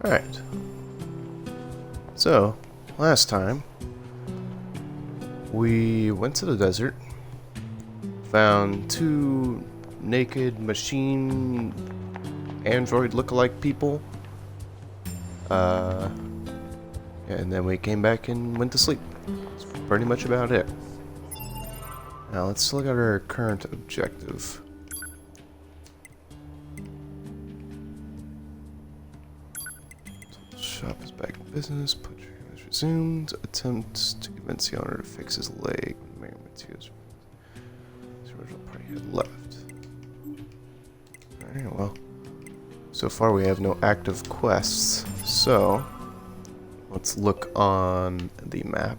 Alright. So, last time, we went to the desert, found two naked machine android look-alike people, and then we came back and went to sleep. That's pretty much about it. Now let's look at our current objective. Shop is back in business. Put your image resumed. Attempt to convince the owner to fix his leg. His original party had left. Alright, well. So far we have no active quests. So, let's look on the map.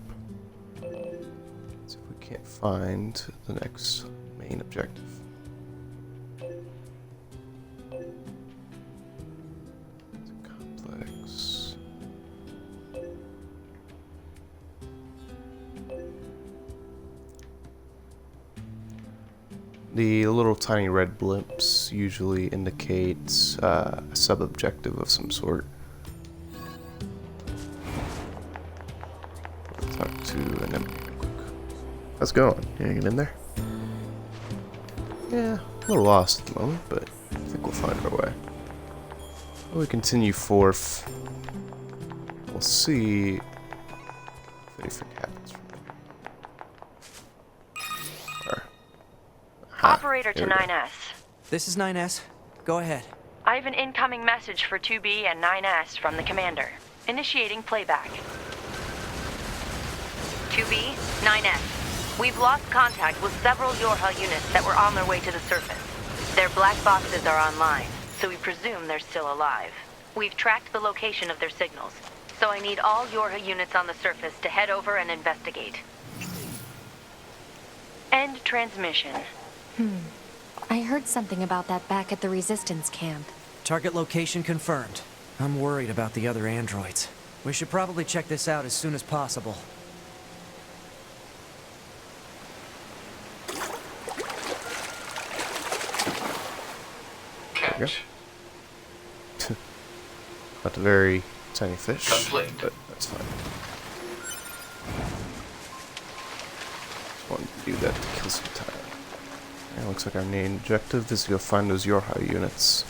See if we can't find the next main objective. It's a complex. The little tiny red blimps usually indicates a sub-objective of some sort. Talk to an enemy real quick. How's it going? You hanging in there? Yeah, a little lost at the moment, but I think we'll find our way. Well, we continue forth. We'll see if anything happens from there. Operator to 9S. This is 9S. Go ahead. I have an incoming message for 2B and 9S from the commander. Initiating playback. 2B, 9S. We've lost contact with several Yorha units that were on their way to the surface. Their black boxes are online, so we presume they're still alive. We've tracked the location of their signals, so I need all Yorha units on the surface to head over and investigate. End transmission. I heard something about that back at the resistance camp. Target location confirmed. I'm worried about the other androids. We should probably check this out as soon as possible. There you go. Not a very tiny fish, but that's fine. Just wanted to do that to kill some time. Yeah, looks like our main objective is to go find those Yorha units.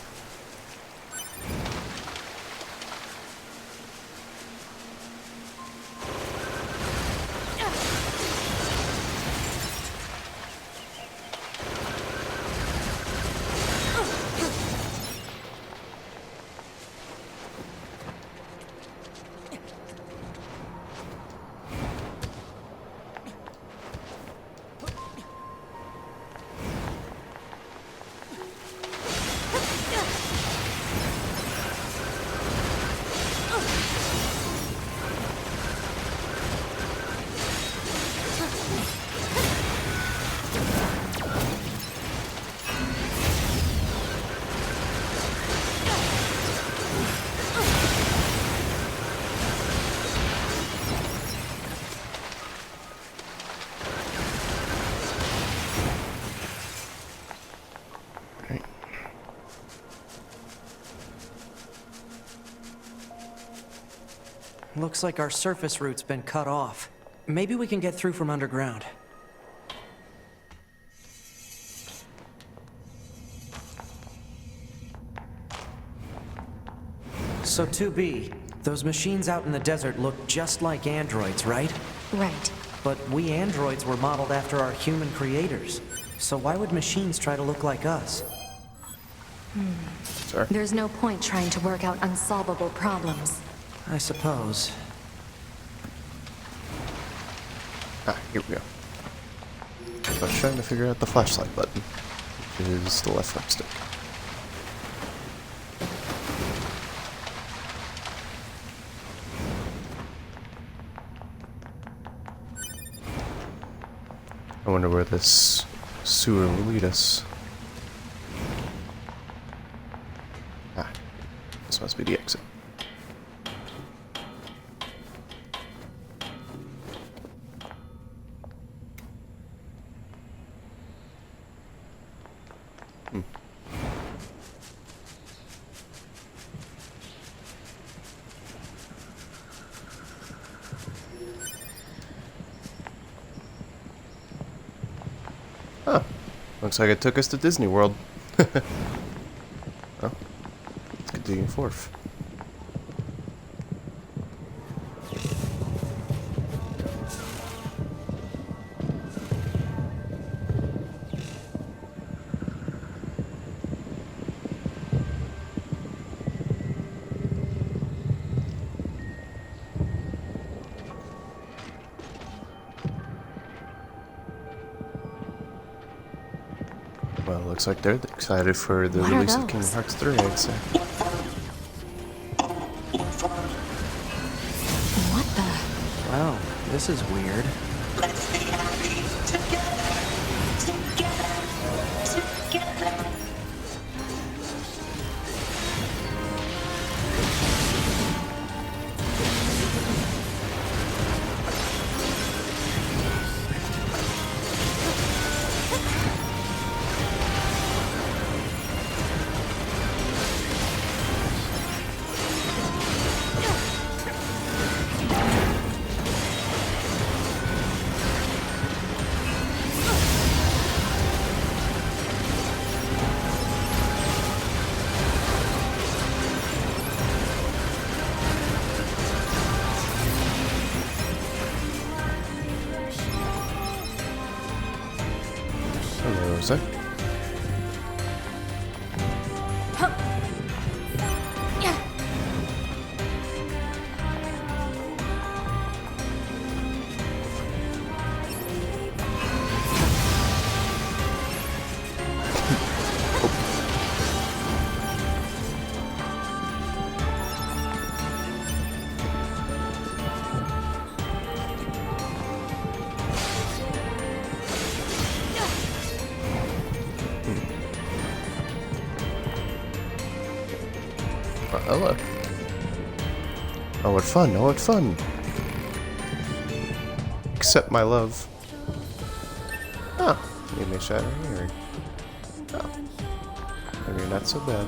Looks like our surface route's been cut off. Maybe we can get through from underground. So 2B, those machines out in the desert look just like androids, right? Right. But we androids were modeled after our human creators. So why would machines try to look like us? Sorry. There's no point trying to work out unsolvable problems. I suppose. Ah, here we go. I was trying to figure out the flashlight button, which is the left thumbstick. I wonder where this sewer will lead us. Ah, this must be the exit. Looks like it took us to Disney World. Well, let's continue forth. Well, looks like they're excited for the What are release of those? Kingdom Hearts 3, I'd say. What the? Wow, this is weird. Let's be happy together. Hello, Zach. Hello. Oh, what fun! Oh, what fun! Accept my love. Oh, you may shatter here. Oh, maybe you're not so bad.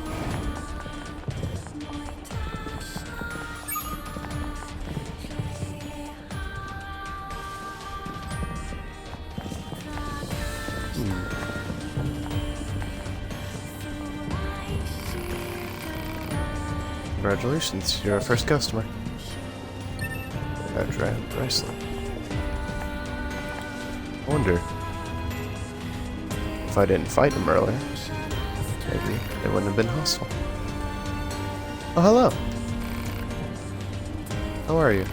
Congratulations, you're our first customer. Bracelet. I wonder if I didn't fight him earlier, maybe it wouldn't have been hostile. Oh, hello. How are you?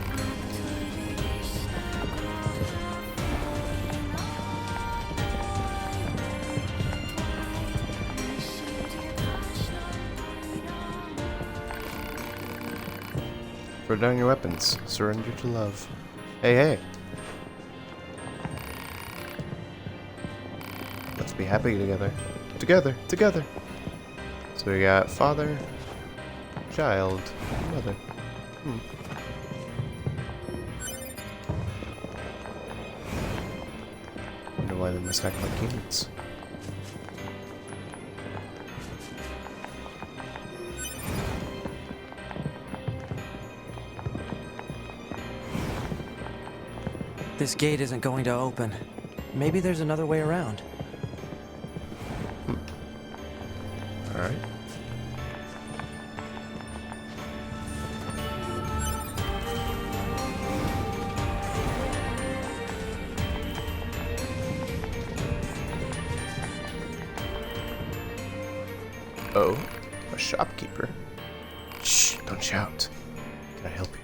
Throw down your weapons. Surrender to love. Hey, hey. Let's be happy together. Together. Together. So we got father, child, mother. Wonder why they must act like humans. This gate isn't going to open. Maybe there's another way around. Alright. Oh, a shopkeeper. Shh, don't shout. Can I help you?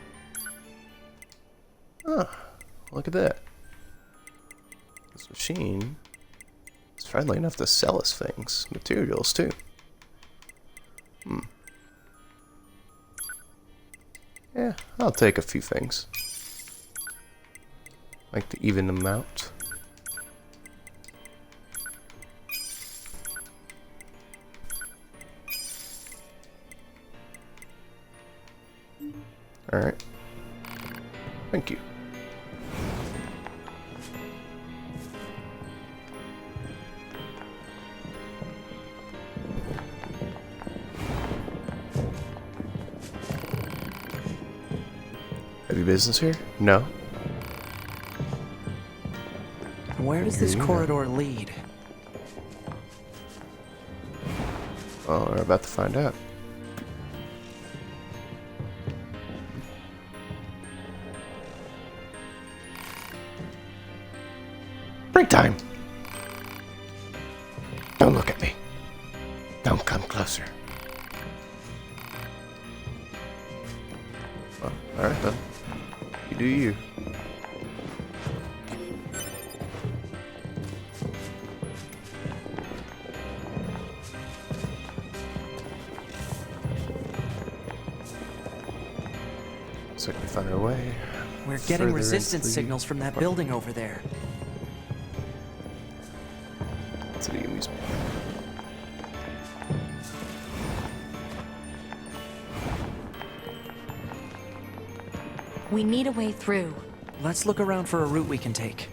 Ah, look at that. This machine is friendly enough to sell us things. Materials, too. Yeah, I'll take a few things. Like to even them out. Alright. Thank you. Have you business here? No. Where does Here this you go. corridor lead? Well, we're about to find out. Break time! Don't look at me. Don't come closer. Well, alright then. You do you. So we find our way. We're further getting into resistance the- signals from that building over there. to the amusement. We need a way through. Let's look around for a route we can take.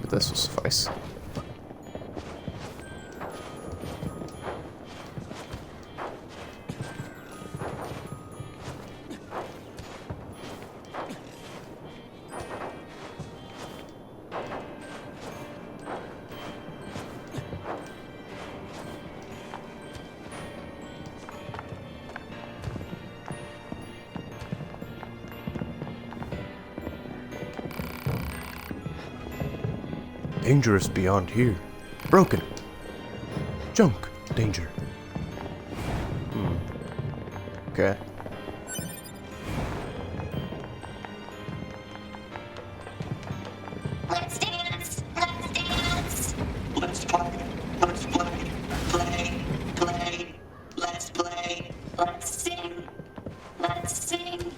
But this will suffice. Dangerous beyond here. Broken. Junk. Danger. Okay. Let's dance. Let's dance. Let's play. Let's play. Play. Play. Let's play. Let's sing. Let's sing.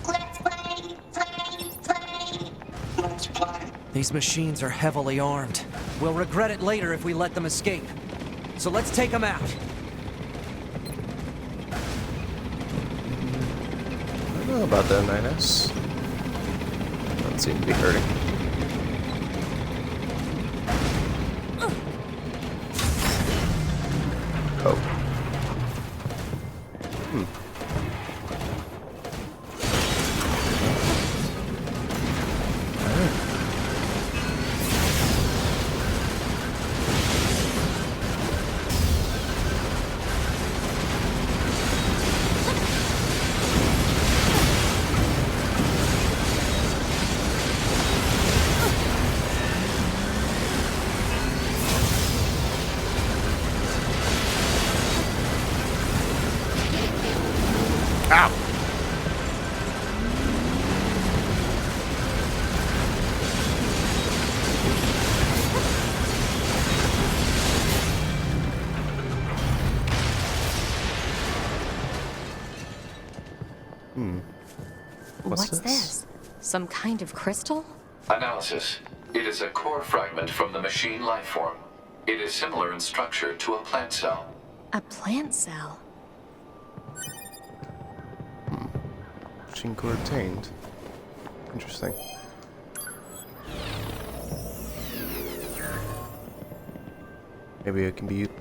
Let's play. Play. Play. Let's play. These machines are heavily armed. We'll regret it later if we let them escape. So let's take them out. I don't know about that, 9S. Don't seem to be hurting. Oh. Ow! What's What's this? Some kind of crystal? Analysis. It is a core fragment from the machine life form. It is similar in structure to a plant cell. A plant cell. Machine core obtained. Interesting. Maybe it can be used.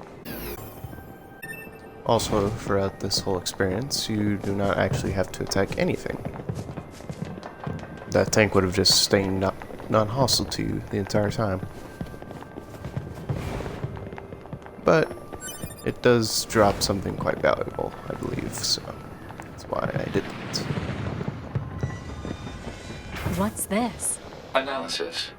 Also, throughout this whole experience, you do not actually have to attack anything. That tank would have just stayed non-hostile to you the entire time. But it does drop something quite valuable, I believe, so that's why I didn't. What's this? Analysis.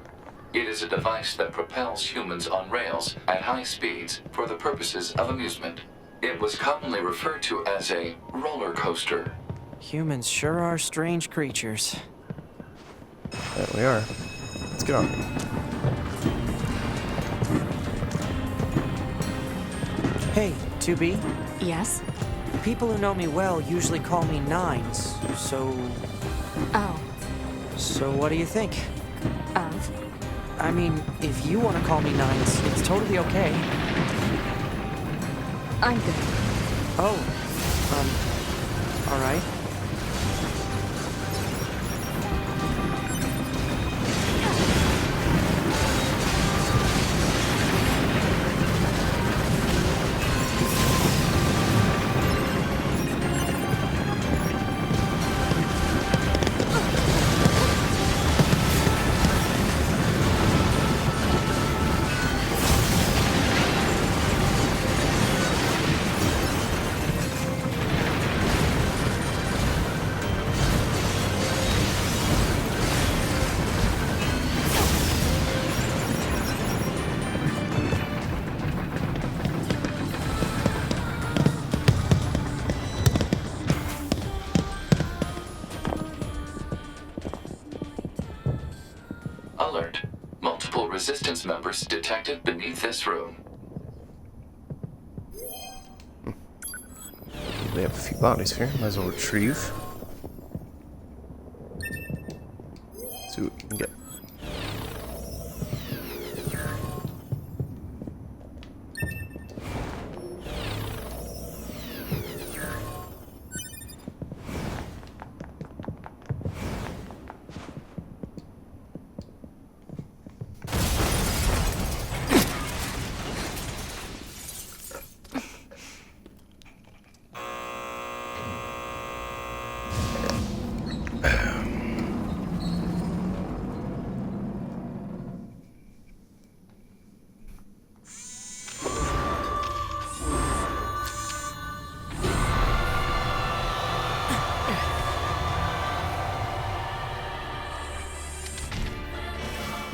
It is a device that propels humans on rails at high speeds for the purposes of amusement. It was commonly referred to as a roller coaster. Humans sure are strange creatures. There we are. Let's get on. Hey, 2B. Yes? People who know me well usually call me Nines, so... Oh, So what do you think? of? I mean, if you want to call me Nines, it's totally okay. I'm good. Oh, alright. Resistance members detected beneath this room. We have a few bodies here. Might as well retrieve. See what we can get.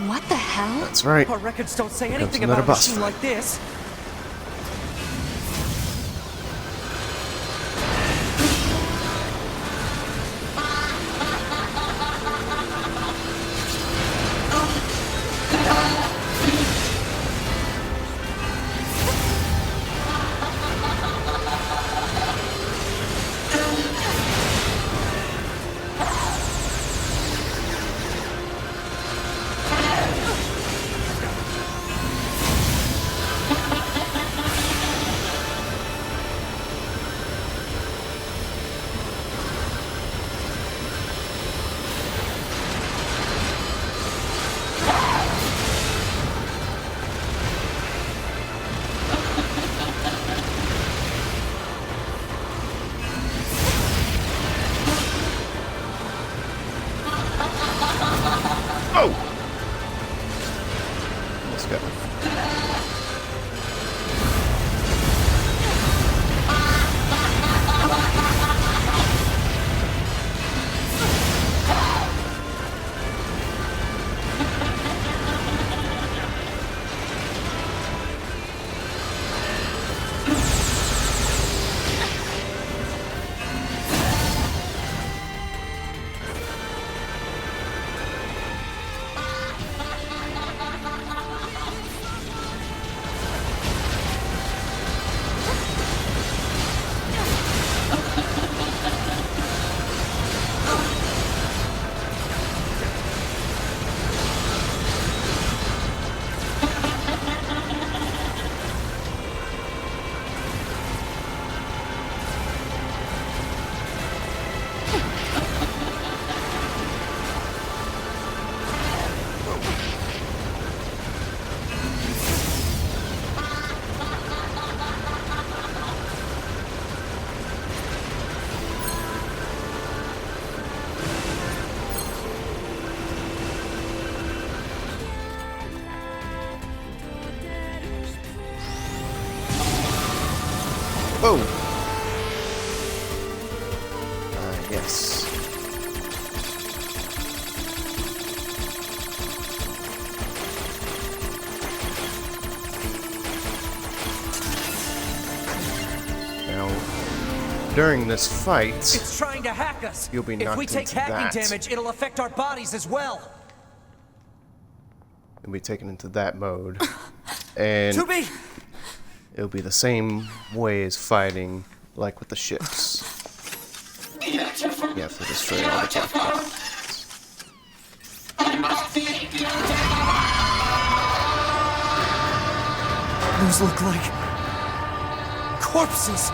What the hell? That's right. Our records don't say Comes anything another about a boss machine fight. like this. Oh! Let's go. Oh! Yes. Now, during this fight, It's trying to hack us. You'll be If we knocked take into hacking that. damage, it'll affect our bodies as well. you'll be taken into that mode. And Tubi! it'll be the same way as fighting, like with the ships. Beautiful. You have to destroy all the tech. I must be beautiful. Those look like corpses.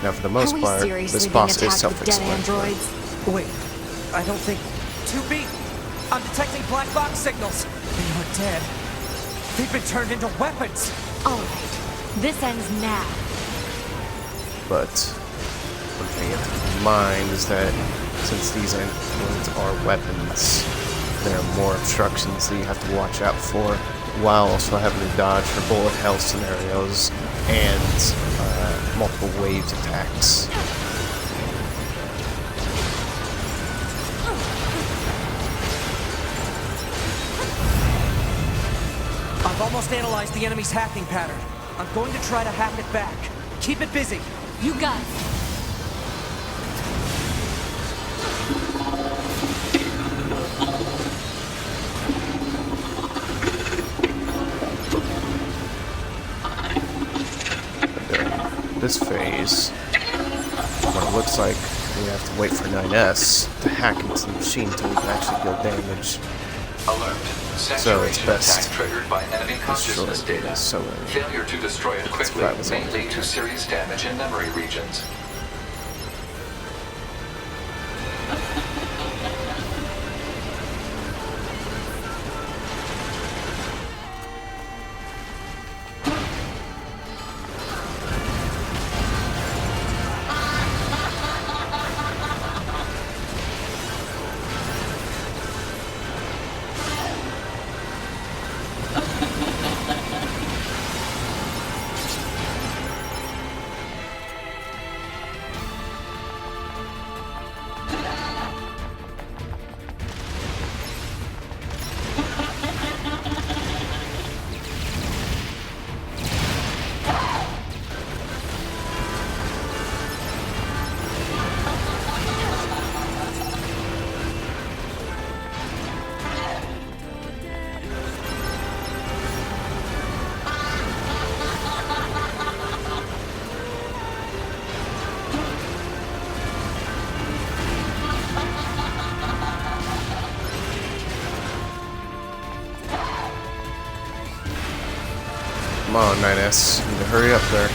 Now, for the most Are we part, seriously this being boss is attacked with dead self-explanatory. androids? Wait, I don't think... 2B! I'm detecting black box signals. They are dead. They've been turned into weapons. Alright, this ends now. But one thing you have to keep in mind is that since these androids are weapons, there are more obstructions that you have to watch out for, while also having to dodge for bullet hell scenarios and multiple waves attacks. I've almost analyzed the enemy's hacking pattern. I'm going to try to hack it back. Keep it busy. You got it. This phase, what it looks like, we have to wait for 9S to hack into the machine until we can actually deal damage. Alert. So it's Saturation best attack triggered by enemy consciousness destroy data. so Failure to destroy it quickly right, may lead to serious damage in memory regions. Come on, 9S. You need to hurry up there.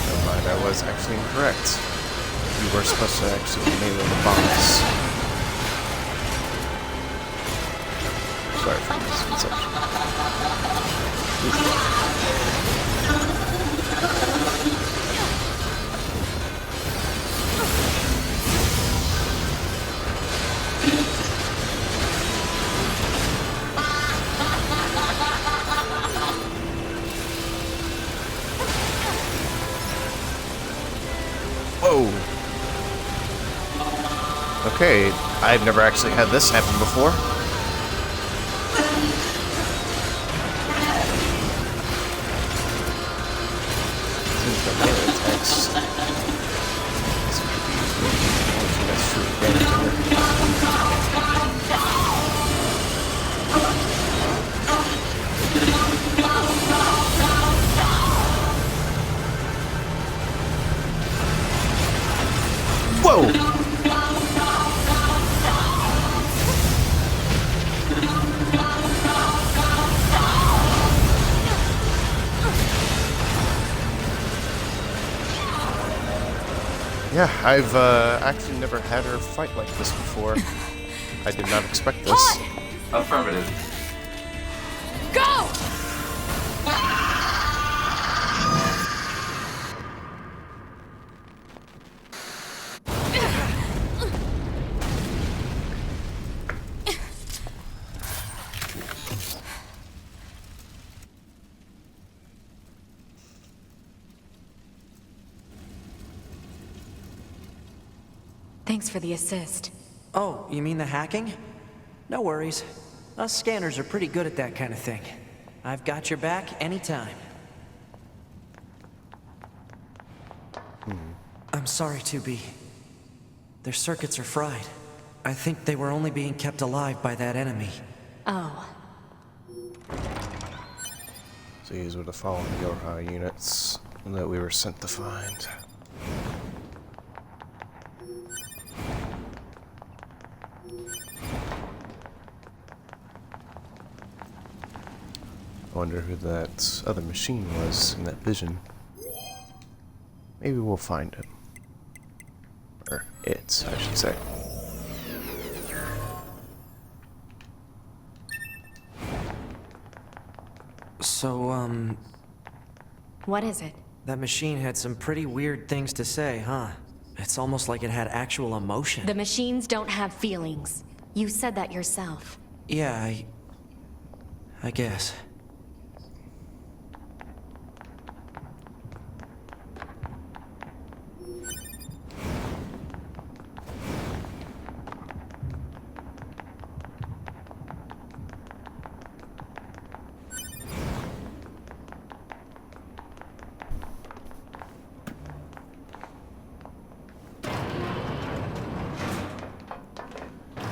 Never mind, I was actually incorrect. You were supposed to actually melee the boss. Sorry for the misconception. Whoa! Okay, I've never actually had this happen before. Seems the melee attacks seem to be making us shoot damage here. Whoa! Yeah, I've actually never had her fight like this before. I did not expect this. Affirmative. Go! Thanks for the assist. Oh, you mean the hacking? No worries. Us scanners are pretty good at that kind of thing. I've got your back anytime. I'm sorry, 2B. Their circuits are fried. I think they were only being kept alive by that enemy. Oh. So these were the fallen Beauvoir units that we were sent to find. I wonder who that other machine was in that vision. Maybe we'll find him. Or it, I should say. So, What is it? that machine had some pretty weird things to say, huh? It's almost like it had actual emotion. The machines don't have feelings. You said that yourself. Yeah, I guess.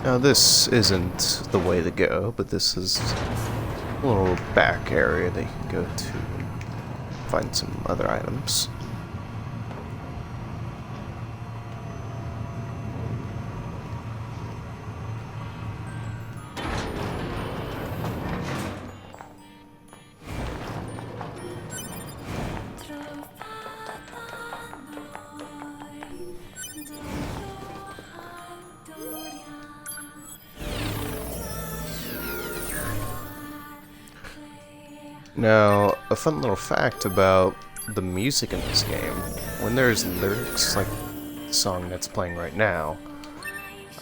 Now this isn't the way to go, but this is a little back area that you can go to and find some other items. Now, a fun little fact about the music in this game, when there's lyrics like the song that's playing right now,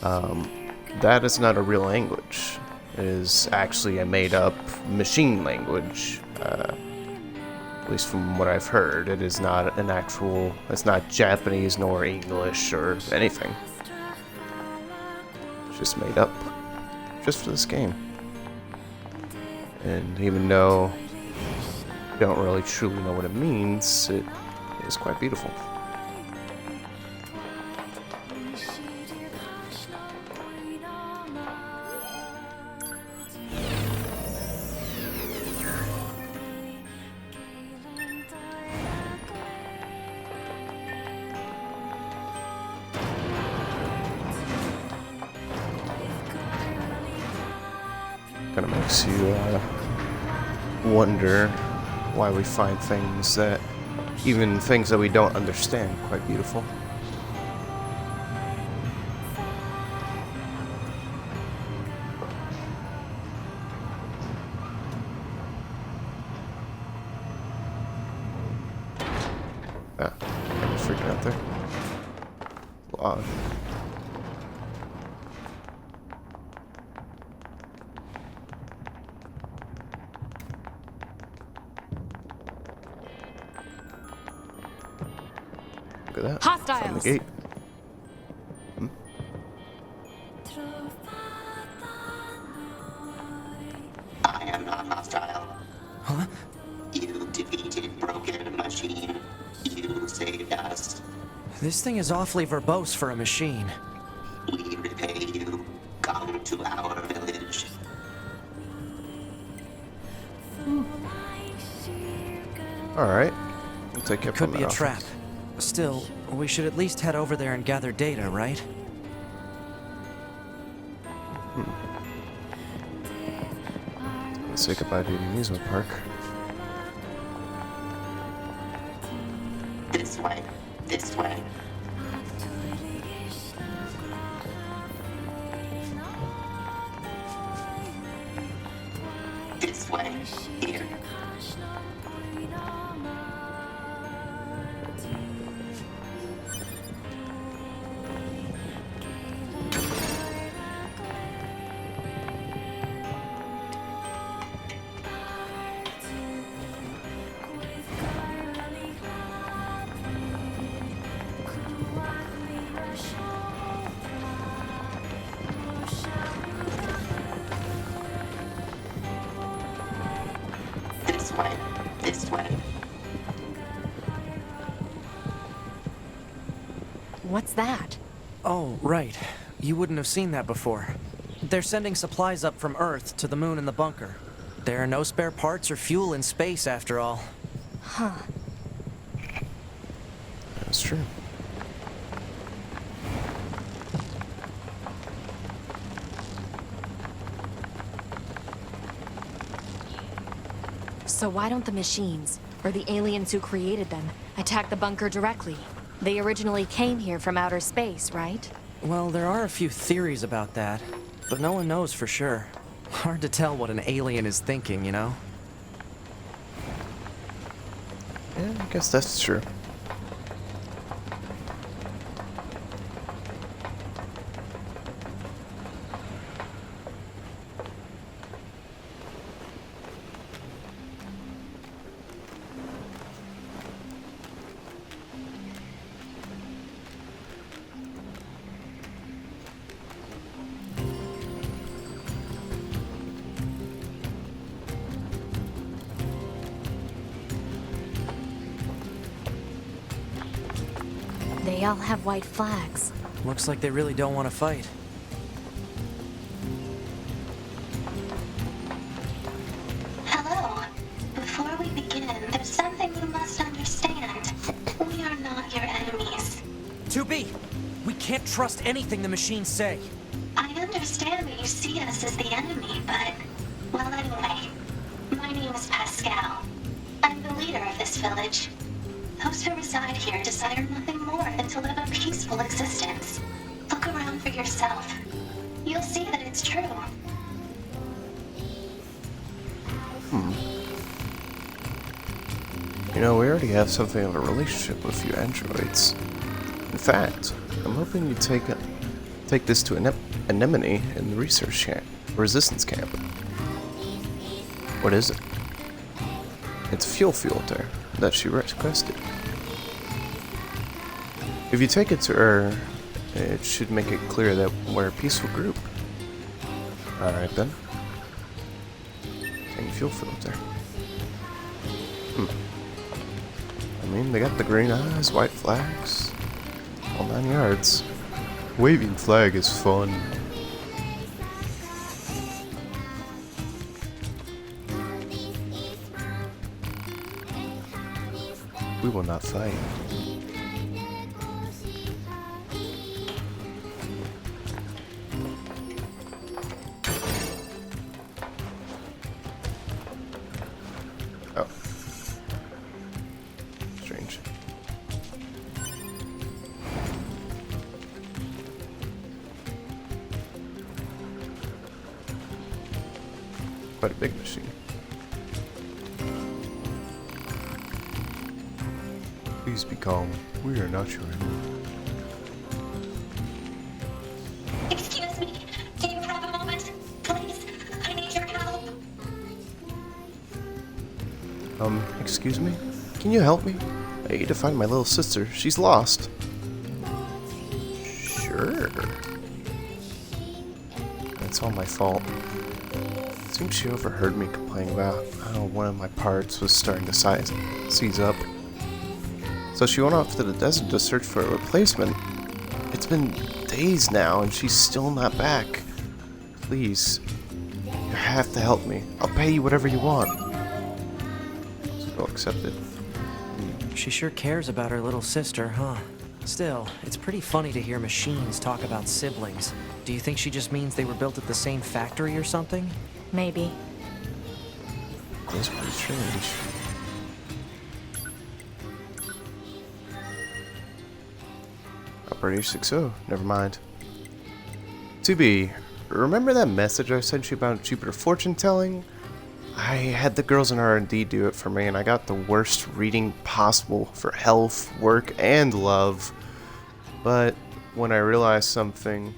that is not a real language. It is actually a made-up machine language, at least from what I've heard. It is not an actual, it's not Japanese nor English or anything. It's just made up, just for this game. And even though you don't really truly know what it means, it is quite beautiful. Kind of makes you wonder why we find things that, even things that we don't understand, quite beautiful. Ah, I was freaking out there. Log. Look at that. Hostiles! From the gate. I am not hostile. Huh? You defeated Broken Machine. You saved us. This thing is awfully verbose for a machine. We repay you. Come to our village. Alright. We'll take it Could from be that a trap. office. Still, we should at least head over there and gather data, right? Let's say goodbye to the amusement park. This way. This way. This way. Here. This way. This way. What's that? Oh, right. You wouldn't have seen that before. They're sending supplies up from Earth to the moon and the bunker. There are no spare parts or fuel in space, after all. Huh. That's true. So why don't the machines, or the aliens who created them, attack the bunker directly? They originally came here from outer space, right? Well, there are a few theories about that, but no one knows for sure. Hard to tell what an alien is thinking, you know? Yeah, I guess that's true. They all have white flags. Looks like they really don't want to fight. Hello. Before we begin, there's something you must understand. We are not your enemies. 2B! We can't trust anything the machines say. I understand that you see us as the enemy, but... Well, anyway. My name is Pascal. I'm the leader of this village. Those who reside here desire nothing more than to live a peaceful existence. Look around for yourself. You'll see that it's true. You know, we already have something of a relationship with you androids. In fact, I'm hoping you take this to Anemone in the research camp, resistance camp. What is it? It's a fuel filter that she requested. If you take it to her, it should make it clear that we're a peaceful group. Alright then. And fuel filter. I mean, they got the green eyes, white flags, all 9 yards. Waving flag is fun. We will not fight. Oh. Strange. Quite a big machine. Please be calm. We are not your enemy. Excuse me. Do you have a moment? Please. I need your help. Excuse me? Can you help me? I need to find my little sister. She's lost. Sure. It's all my fault. It seems she overheard me complaining about how one of my parts was starting to seize up. So she went off to the desert to search for a replacement. It's been days now and she's still not back. Please, you have to help me. I'll pay you whatever you want. So I'll accept it. She sure cares about her little sister, huh? Still, it's pretty funny to hear machines talk about siblings. Do you think she just means they were built at the same factory or something? Maybe. That's pretty strange. Operator 60, never mind. 2B, remember that message I sent you about Jupiter fortune telling? I had the girls in R&D do it for me and I got the worst reading possible for health, work, and love. But when I realized something,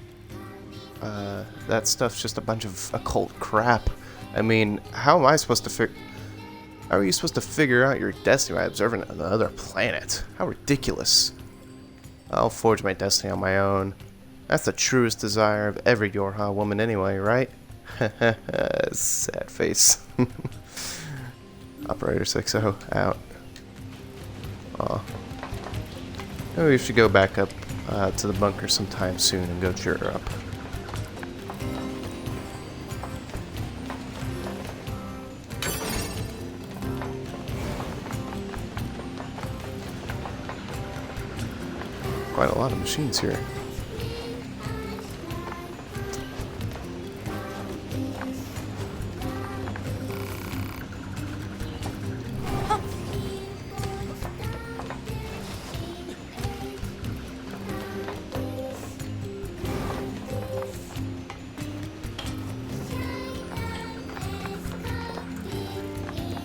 that stuff's just a bunch of occult crap. I mean, how am I supposed to how are you supposed to figure out your destiny by observing another planet? How ridiculous. I'll forge my destiny on my own. That's the truest desire of every Yorha woman anyway, right? Sad face. Operator 60 out. Aw. Maybe we should go back up to the bunker sometime soon and go cheer her up. Quite a lot of machines here.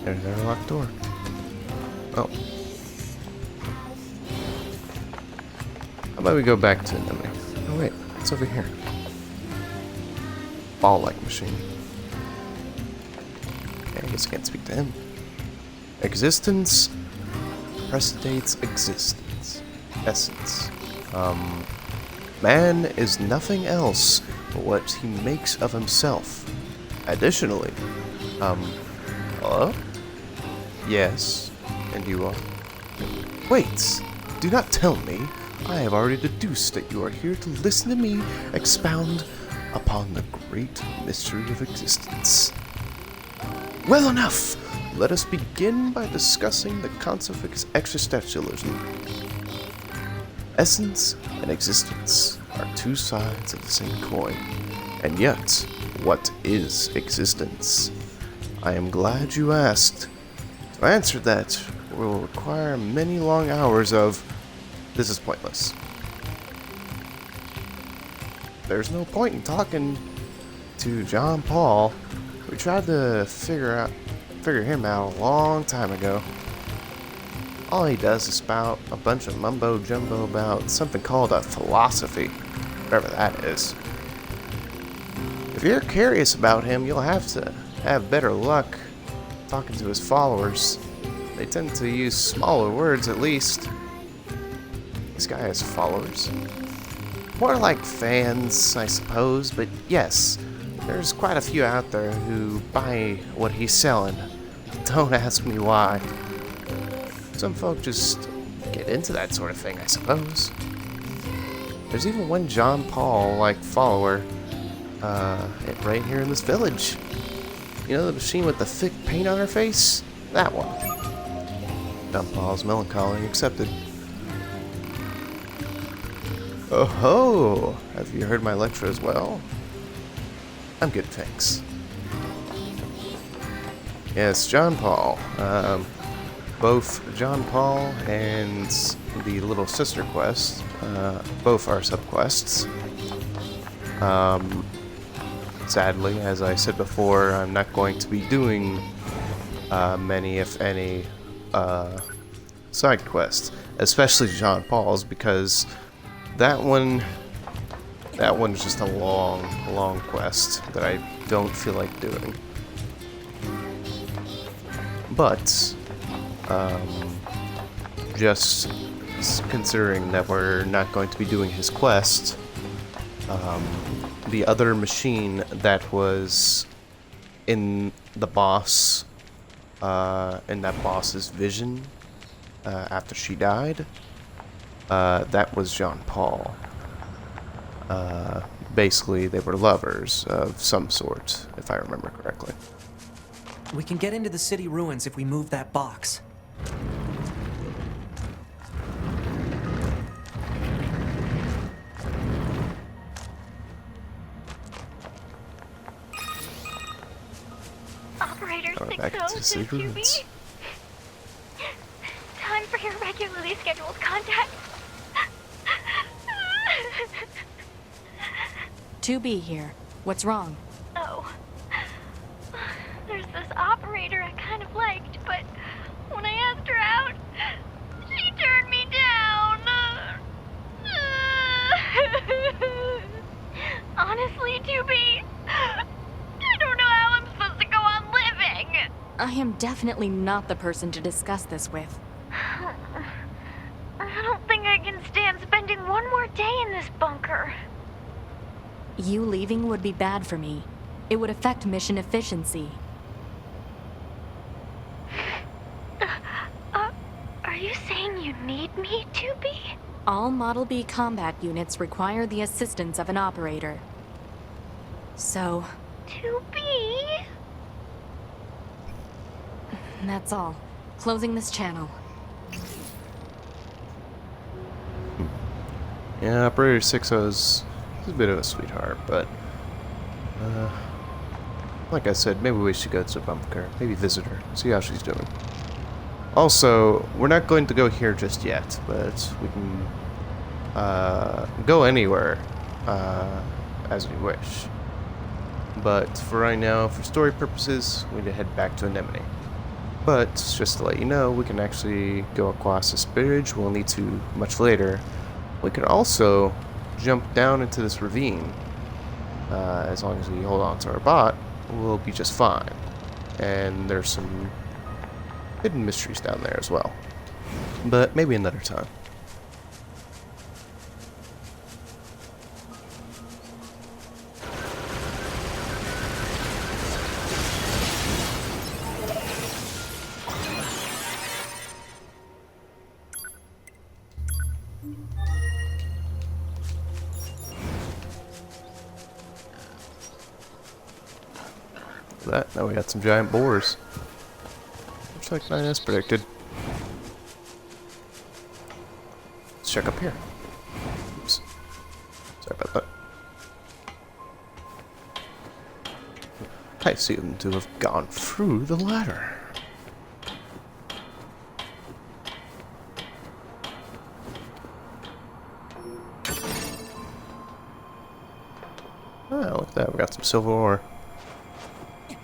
There's our locked door. Oh. How about we go back to the menu? Oh wait, it's over here. Ball-like machine. Okay, I guess I can't speak to him. Existence precedates existence. Essence. Man is nothing else but what he makes of himself. Additionally, hello? Yes, and you are? Wait, do not tell me. I have already deduced that you are here to listen to me expound upon the great mystery of existence. Well enough! Let us begin by discussing the concept of existentialism. Essence and existence are two sides of the same coin. And yet, what is existence? I am glad you asked. To answer that will require many long hours of... This is pointless. There's no point in talking to John Paul. We tried to figure him out a long time ago. All he does is spout a bunch of mumbo jumbo about something called a philosophy, whatever that is. If you're curious about him, you'll have to have better luck talking to his followers. They tend to use smaller words, at least. This guy has followers. More like fans, I suppose, but yes, there's quite a few out there who buy what he's selling. Don't ask me why. Some folk just get into that sort of thing, I suppose. There's even one John Paul-like follower right here in this village. You know the machine with the thick paint on her face? That one. John Paul's melancholy accepted. Oh ho! Have you heard my lecture as well? I'm good, thanks. Yes, John Paul. Both John Paul and the Little Sister quest, both are subquests. Sadly, as I said before, I'm not going to be doing many, if any, side quests, especially John Paul's, because that one's just a long quest that I don't feel like doing. But just considering that we're not going to be doing his quest, the other machine that was in the boss, in that boss's vision after she died, that was John Paul. Basically, they were lovers of some sort, if I remember correctly. We can get into the city ruins if we move that box. Operator Back to the city 60 ruins. Time for your regularly scheduled contact. 2B here. What's wrong? Oh. There's this operator I kind of liked, but when I asked her out, she turned me down. Honestly, 2B, I don't know how I'm supposed to go on living. I am definitely not the person to discuss this with. I don't think I can stand spending one more day in this bunker. You leaving would be bad for me. It would affect mission efficiency. Are you saying you need me, 2B? All Model B combat units require the assistance of an operator. So, To be. that's all. Closing this channel. Yeah, Operator 6's is a bit of a sweetheart, but like I said, maybe we should go to the bunker, maybe visit her, see how she's doing. Also, we're not going to go here just yet, but we can go anywhere as we wish. But for right now, for story purposes, we need to head back to Anemone. But just to let you know, we can actually go across this bridge. We'll need to much later. We can also jump down into this ravine. As long as we hold on to our bot, we'll be just fine. And there's some hidden mysteries down there as well. But maybe another time. That. Now we got some giant boars. Looks like 9S predicted. Let's check up here. Oops. Sorry about that. I seem to have gone through the ladder. Oh, look at that. We got some silver ore.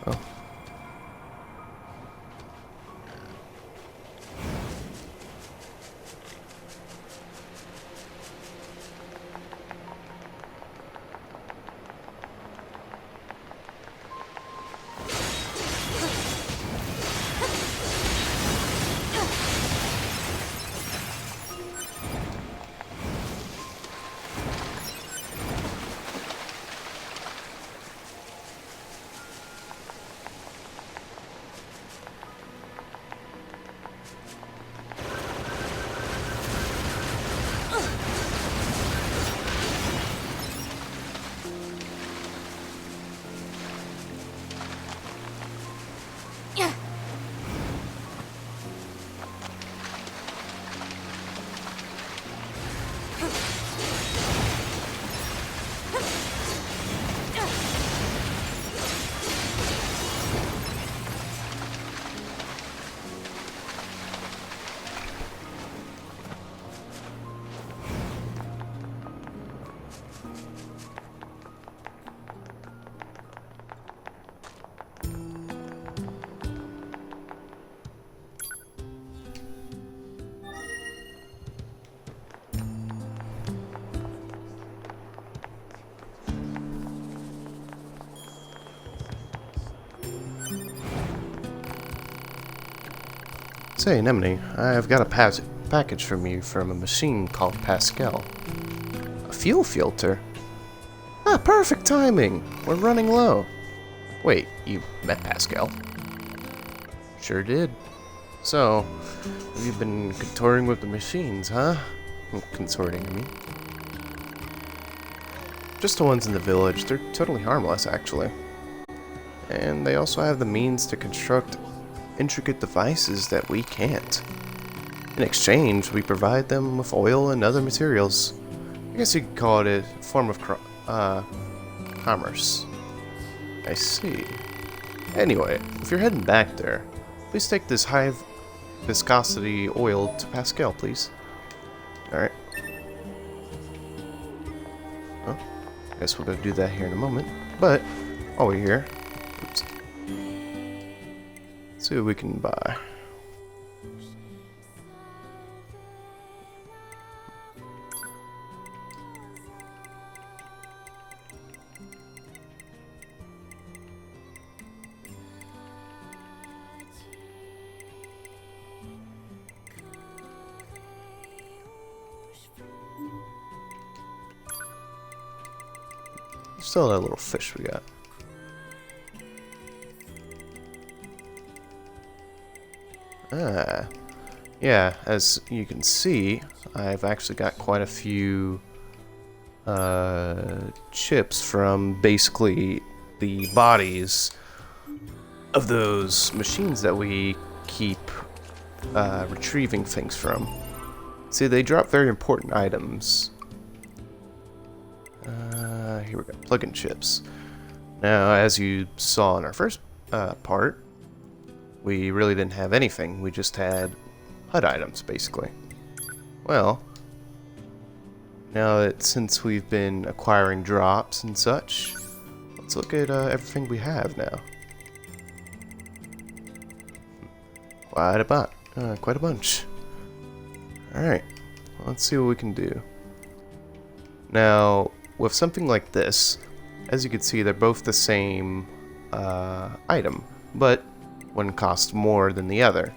Oh. Say, Anemone, I've got a package from you from a machine called Pascal. A fuel filter? Ah, perfect timing! We're running low. Wait, you met Pascal? Sure did. So, you've been consorting with the machines, huh? Consorting, I mean. Just the ones in the village. They're totally harmless, actually. And they also have the means to construct intricate devices that we can't. In exchange, we provide them with oil and other materials. I guess you could call it a form of commerce. I see. Anyway, if you're heading back there, please take this high viscosity oil to Pascal, please. Alright. Well, I guess we're gonna do that here in a moment. But, while we're here, oops. See what we can buy. Still that little fish we got. Ah, yeah, as you can see, I've actually got quite a few chips from basically the bodies of those machines that we keep retrieving things from. See, they drop very important items. Here we go, plug-in chips. Now, as you saw in our first part, we really didn't have anything. We just had HUD items, basically. Well, now that since we've been acquiring drops and such, let's look at everything we have now. Quite a bunch. Alright, well, let's see what we can do. Now, with something like this, as you can see, they're both the same item, but one costs more than the other.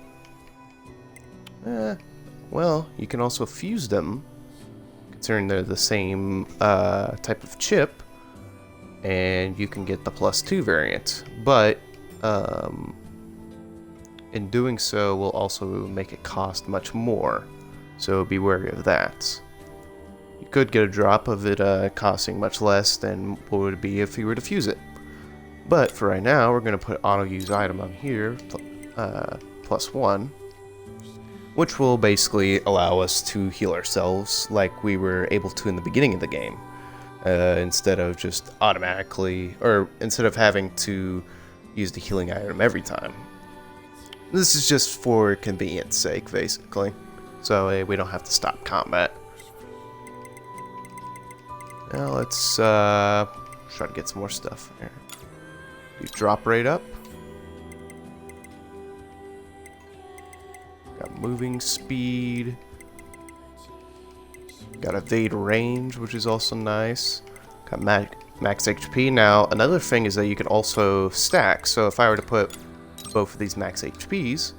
Well, you can also fuse them, considering they're the same type of chip, and you can get the +2 variant, but in doing so will also make it cost much more, so be wary of that. You could get a drop of it costing much less than what it would be if you were to fuse it. But for right now, we're going to put auto use item on here, +1, which will basically allow us to heal ourselves like we were able to in the beginning of the game, instead of just automatically, or instead of having to use the healing item every time. This is just for convenience sake, basically, so we don't have to stop combat. Now let's try to get some more stuff here. Do drop rate up. Got moving speed. Got evade range, which is also nice. Got max HP. Now, another thing is that you can also stack. So if I were to put both of these max HPs,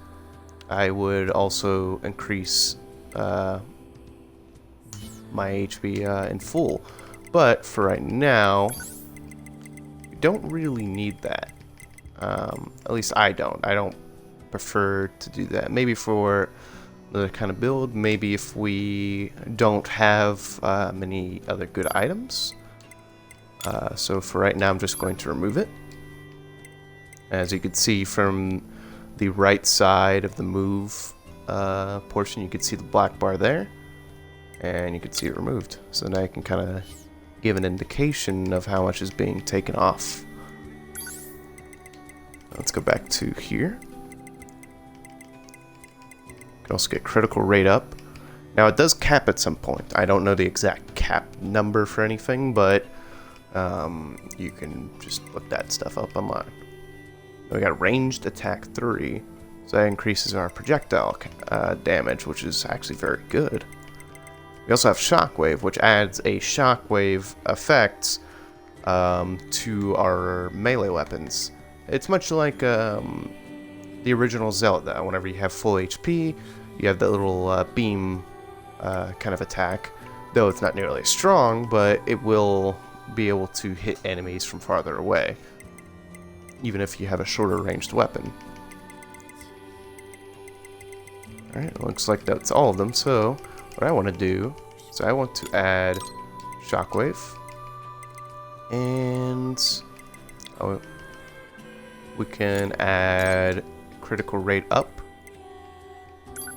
I would also increase my HP in full. But for right now, you don't really need that. At least I don't. I don't prefer to do that. Maybe for the kind of build, maybe if we don't have many other good items. So for right now, I'm just going to remove it. As you can see from the right side of the move portion, you can see the black bar there, and you can see it removed. So now you can kind of give an indication of how much is being taken off. Let's go back to here. You can also get critical rate up. Now it does cap at some point. I don't know the exact cap number for anything, but you can just look that stuff up online. We got ranged attack 3, so that increases our projectile damage, which is actually very good. We also have shockwave, which adds a shockwave effect to our melee weapons. It's much like the original Zelda. Whenever you have full HP, you have that little beam kind of attack. Though it's not nearly as strong, but it will be able to hit enemies from farther away, even if you have a shorter ranged weapon. Alright, looks like that's all of them. So what I want to do is I want to add shockwave, and we can add critical rate up,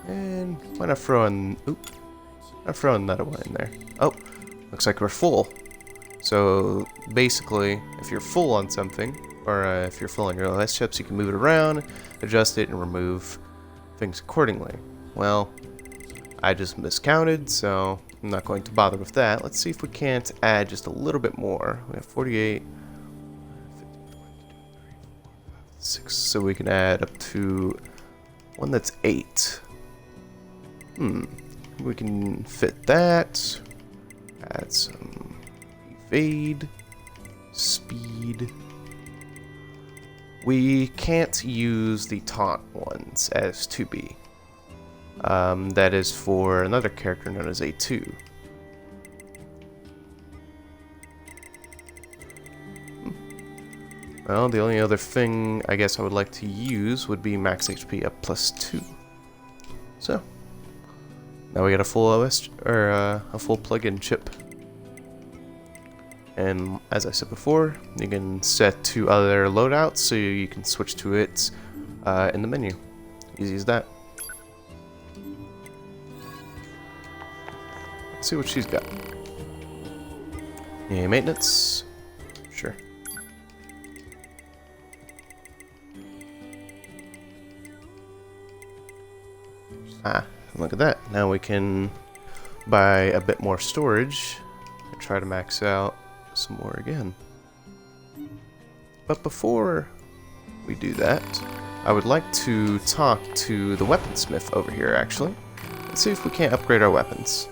and why not throw in, I'll throw another one in there. Oh, looks like we're full. So basically, if you're full on something, or if you're full on your LS chips, you can move it around, adjust it, and remove things accordingly. Well, I just miscounted, so I'm not going to bother with that. Let's see if we can't add just a little bit more. We have 48, 6, so we can add up to one that's 8. We can fit that. Add some evade, speed. We can't use the taunt ones as 2B. That is for another character known as A2. Well, the only other thing I guess I would like to use would be max HP up +2. So, Now we got a full OS or a full plug-in chip. And as I said before, you can set to other loadouts, so you can switch to it in the menu. Easy as that. Let's see what she's got. Yeah, maintenance. Sure. Ah, look at that. Now we can buy a bit more storage and try to max out some more again. But before we do that, I would like to talk to the weaponsmith over here, actually. Let's see if we can't upgrade our weapons.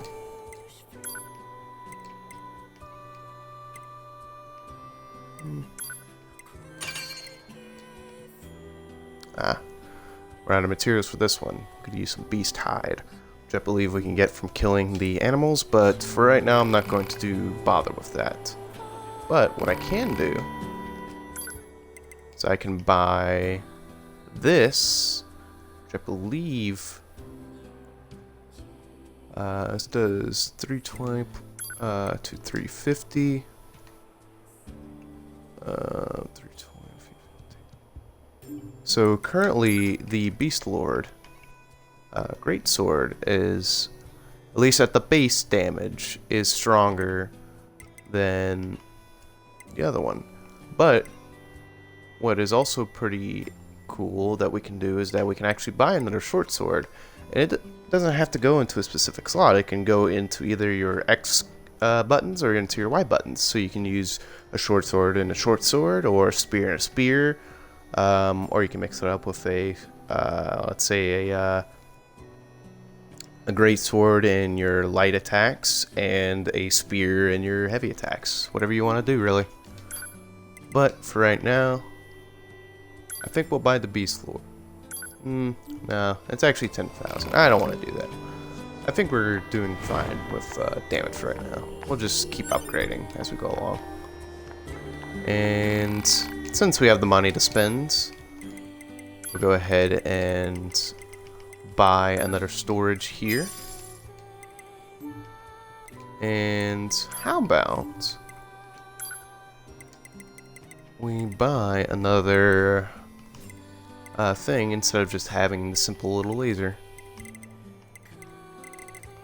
Ah, we're out of materials for this one. Could use some beast hide, which I believe we can get from killing the animals, but for right now I'm not going to bother with that. But what I can do is I can buy this, which I believe this does 320 to 350. 320. So currently the Beast Lord Great Sword is, at least at the base damage, is stronger than the other one. But what is also pretty cool that we can do is that we can actually buy another short sword, and it doesn't have to go into a specific slot. It can go into either your X buttons or into your Y buttons. So you can use a short sword and a short sword, or a spear and a spear, or you can mix it up with a let's say a great sword in your light attacks and a spear in your heavy attacks. Whatever you want to do, really. But for right now, I think we'll buy the Beast Lord. No, it's actually 10,000. I don't want to do that. I think we're doing fine with damage right now. We'll just keep upgrading as we go along. And since we have the money to spend, we'll go ahead and buy another storage here. And how about we buy another thing instead of just having the simple little laser.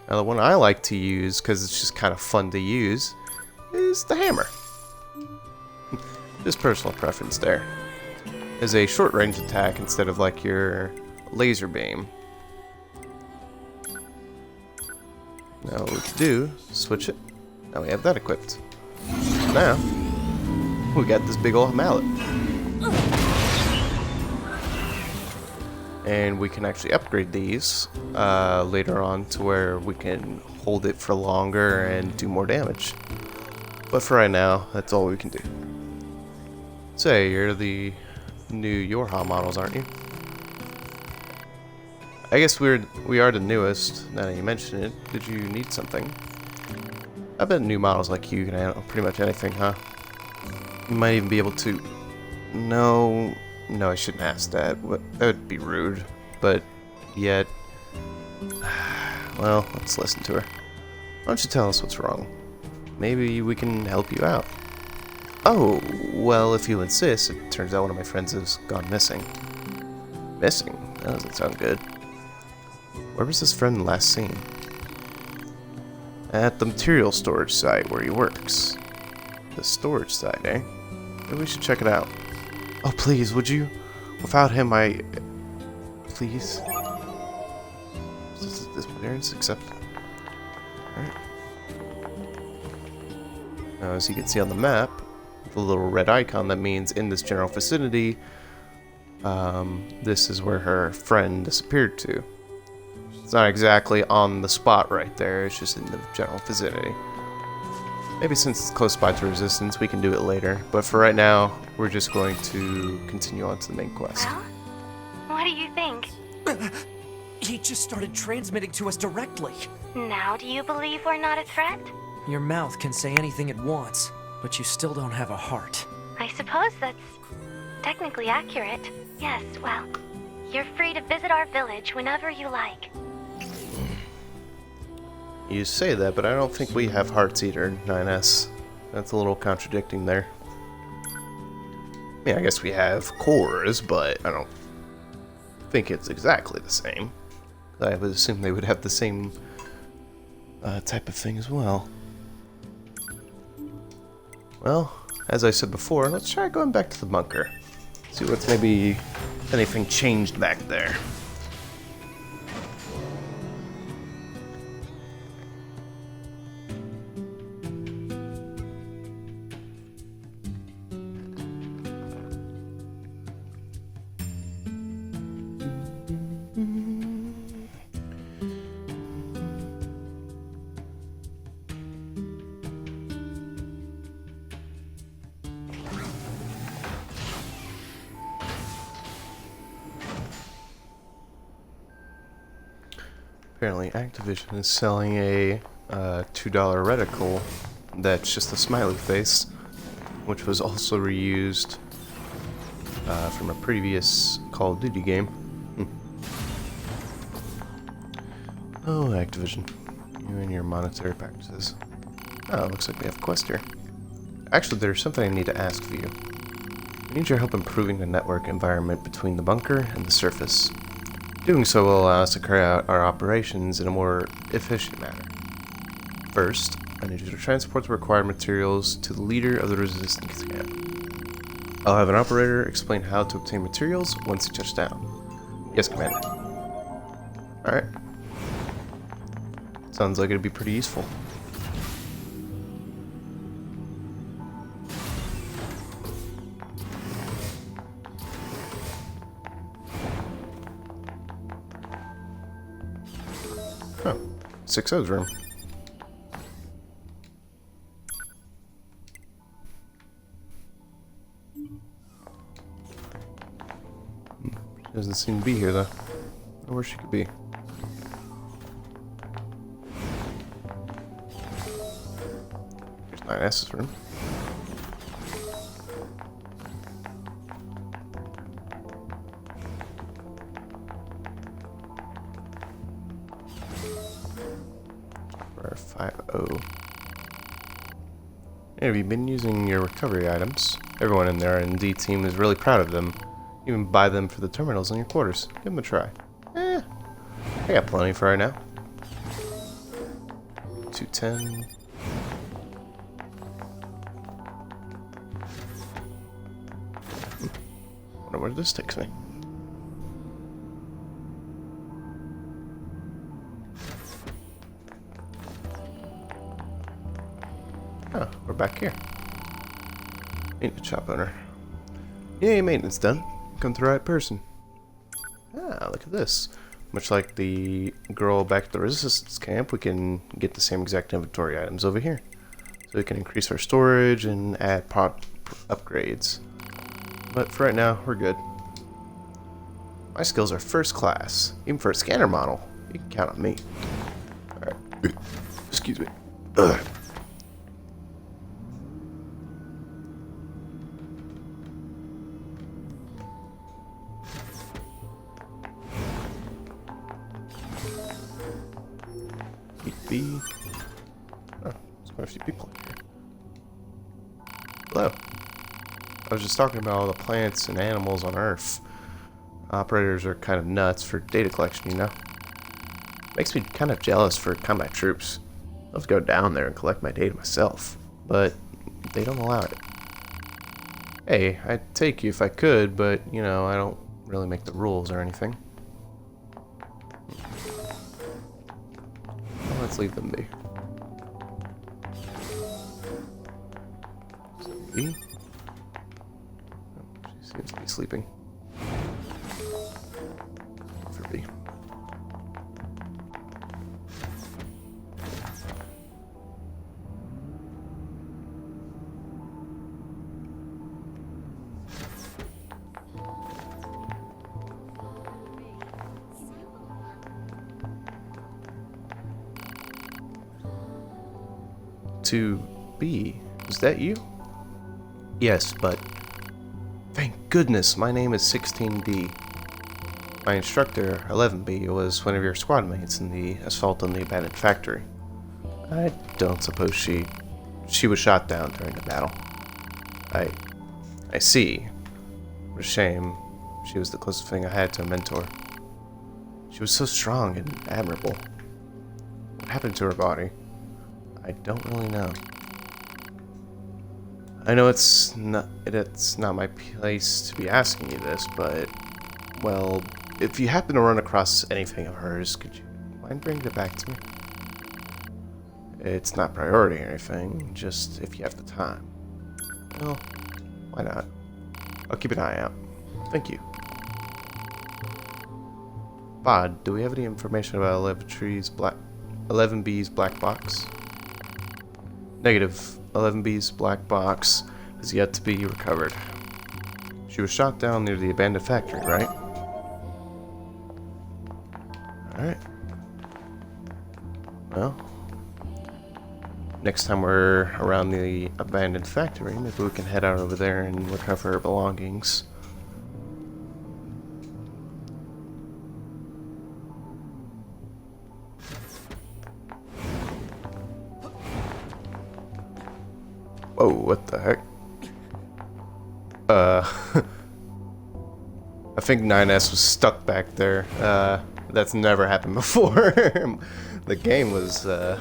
Now the one I like to use, because it's just kind of fun to use, is the hammer. Just personal preference there. Is a short range attack instead of like your laser beam. Now what we can do, switch it. Now we have that equipped. Now, we got this big old mallet. And we can actually upgrade these later on to where we can hold it for longer and do more damage. But for right now, that's all we can do. Say, you're the new Beauvoir models, aren't you? I guess we are the newest, now that you mention it. Did you need something? I bet new models like you can handle pretty much anything, huh? You might even be able to... No, I shouldn't ask that. That would be rude. But yet... Well, let's listen to her. Why don't you tell us what's wrong? Maybe we can help you out. Oh, well, if you insist, it turns out one of my friends has gone missing. Missing? That doesn't sound good. Where was this friend last seen? At the material storage site where he works. The storage site, eh? Maybe we should check it out. Oh, please, would you? Without him, Please? This clearance accepted. Alright. Now, as you can see on the map, the little red icon, that means in this general vicinity, this is where her friend disappeared to. It's not exactly on the spot right there, it's just in the general vicinity. Maybe since it's close by to Resistance, we can do it later. But for right now, we're just going to continue on to the main quest. Well, what do you think? He just started transmitting to us directly. Now do you believe we're not a threat? Your mouth can say anything it wants, but you still don't have a heart. I suppose that's technically accurate. Yes, well, you're free to visit our village whenever you like. You say that, but I don't think we have hearts either, 9S. That's a little contradicting there. I mean, I guess we have cores, but I don't think it's exactly the same. I would assume they would have the same type of thing as well. Well, as I said before, let's try going back to the bunker. See what's maybe anything changed back there. Apparently Activision is selling a $2 reticle that's just a smiley face, which was also reused from a previous Call of Duty game. Oh, Activision. You and your monetary practices. Oh, looks like we have a quest here. Actually, there's something I need to ask of you. We need your help improving the network environment between the bunker and the surface. Doing so will allow us to carry out our operations in a more efficient manner. First, I need you to transport the required materials to the leader of the resistance camp. I'll have an operator explain how to obtain materials once you touch down. Yes, Commander. Alright. Sounds like it'd be pretty useful. Oh, 6O's room. She doesn't seem to be here though. I don't know where she could be. Here's 9S's room. Or 5O. Hey, have you been using your recovery items? Everyone in the R&D team is really proud of them. You even buy them for the terminals in your quarters. Give them a try. I got plenty for right now. 210. Wonder where this takes me. Oh, we're back here. Maintenance shop owner. Yay, maintenance done. Come to the right person. Ah, look at this. Much like the girl back at the resistance camp, we can get the same exact inventory items over here. So we can increase our storage and add pod upgrades. But for right now, we're good. My skills are first class, even for a scanner model. You can count on me. Alright. Excuse me. Ugh. B. Oh, there's quite a few people in here. Hello. I was just talking about all the plants and animals on Earth. Operators are kind of nuts for data collection, you know? Makes me kind of jealous for combat troops. I'd love to go down there and collect my data myself, but they don't allow it. Hey, I'd take you if I could, but, you know, I don't really make the rules or anything. Let's leave them be. So B. Oh, she seems to be sleeping. For B. To B. Is that you? Yes, but thank goodness my name is 16B. My instructor, 11B, was one of your squad mates in the assault on the abandoned factory. I don't suppose she was shot down during the battle. I see. What a shame. She was the closest thing I had to a mentor. She was so strong and admirable. What happened to her body? I don't really know. I know it's not my place to be asking you this, but well, if you happen to run across anything of hers, could you mind bringing it back to me? It's not priority or anything, just if you have the time. Well, why not? I'll keep an eye out. Thank you. Bod, do we have any information about 11B's black box? Negative. 11B's black box has yet to be recovered. She was shot down near the abandoned factory, right? Alright. Well, next time we're around the abandoned factory, maybe we can head out over there and recover her belongings. Whoa, what the heck? I think 9S was stuck back there. That's never happened before. The game was, it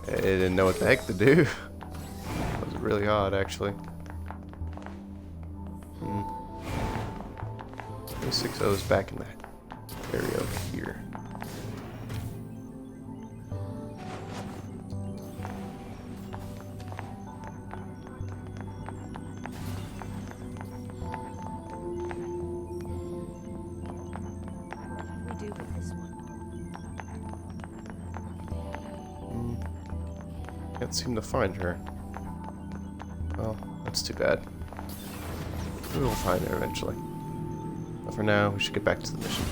didn't know what the heck to do. It was really odd, actually. 360 is back in that area over here. Can't seem to find her. Well, that's too bad. We will find her eventually. But for now, we should get back to the mission.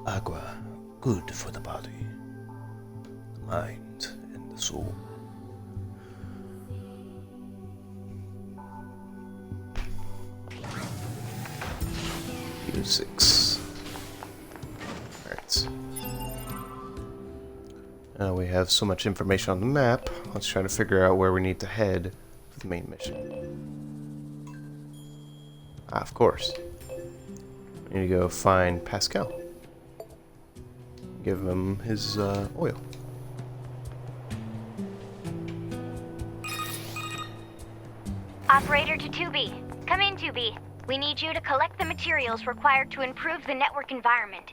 Agua, good for the body, the mind, and the soul. U6. Alright. Now we have so much information on the map, let's try to figure out where we need to head for the main mission. Ah, of course. We need to go find Pascal. Give him his oil. Operator to 2B. Come in, 2B. We need you to collect the materials required to improve the network environment.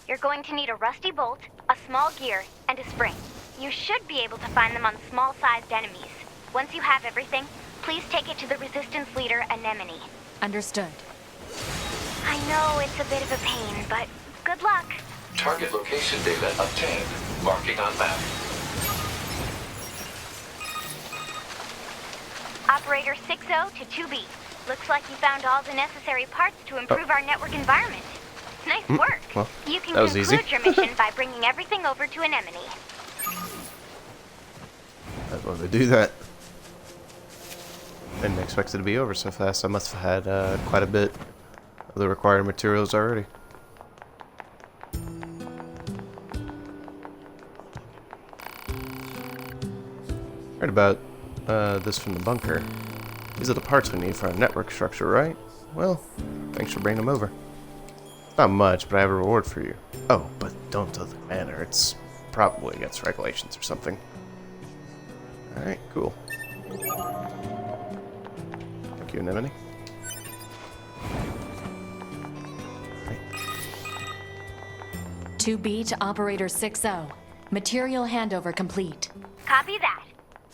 You're going to need a rusty bolt, a small gear, and a spring. You should be able to find them on small-sized enemies. Once you have everything, please take it to the Resistance leader, Anemone. Understood. I know it's a bit of a pain, but good luck. Target location data obtained. Marking on map. Operator 60 to 2B. Looks like you found all the necessary parts to improve our network environment. Nice work. Well, you can that was conclude easy. your mission by bringing everything over to Anemone. That's why they do that. Didn't expect it to be over so fast. I must have had quite a bit of the required materials already. Heard about this from the bunker. These are the parts we need for our network structure, right? Well, thanks for bringing them over. Not much, but I have a reward for you. Oh, but don't tell the commander. It's probably against regulations or something. Alright, cool. Thank you, Anemone. Alright. 2B to Operator 60. Material handover complete. Copy that.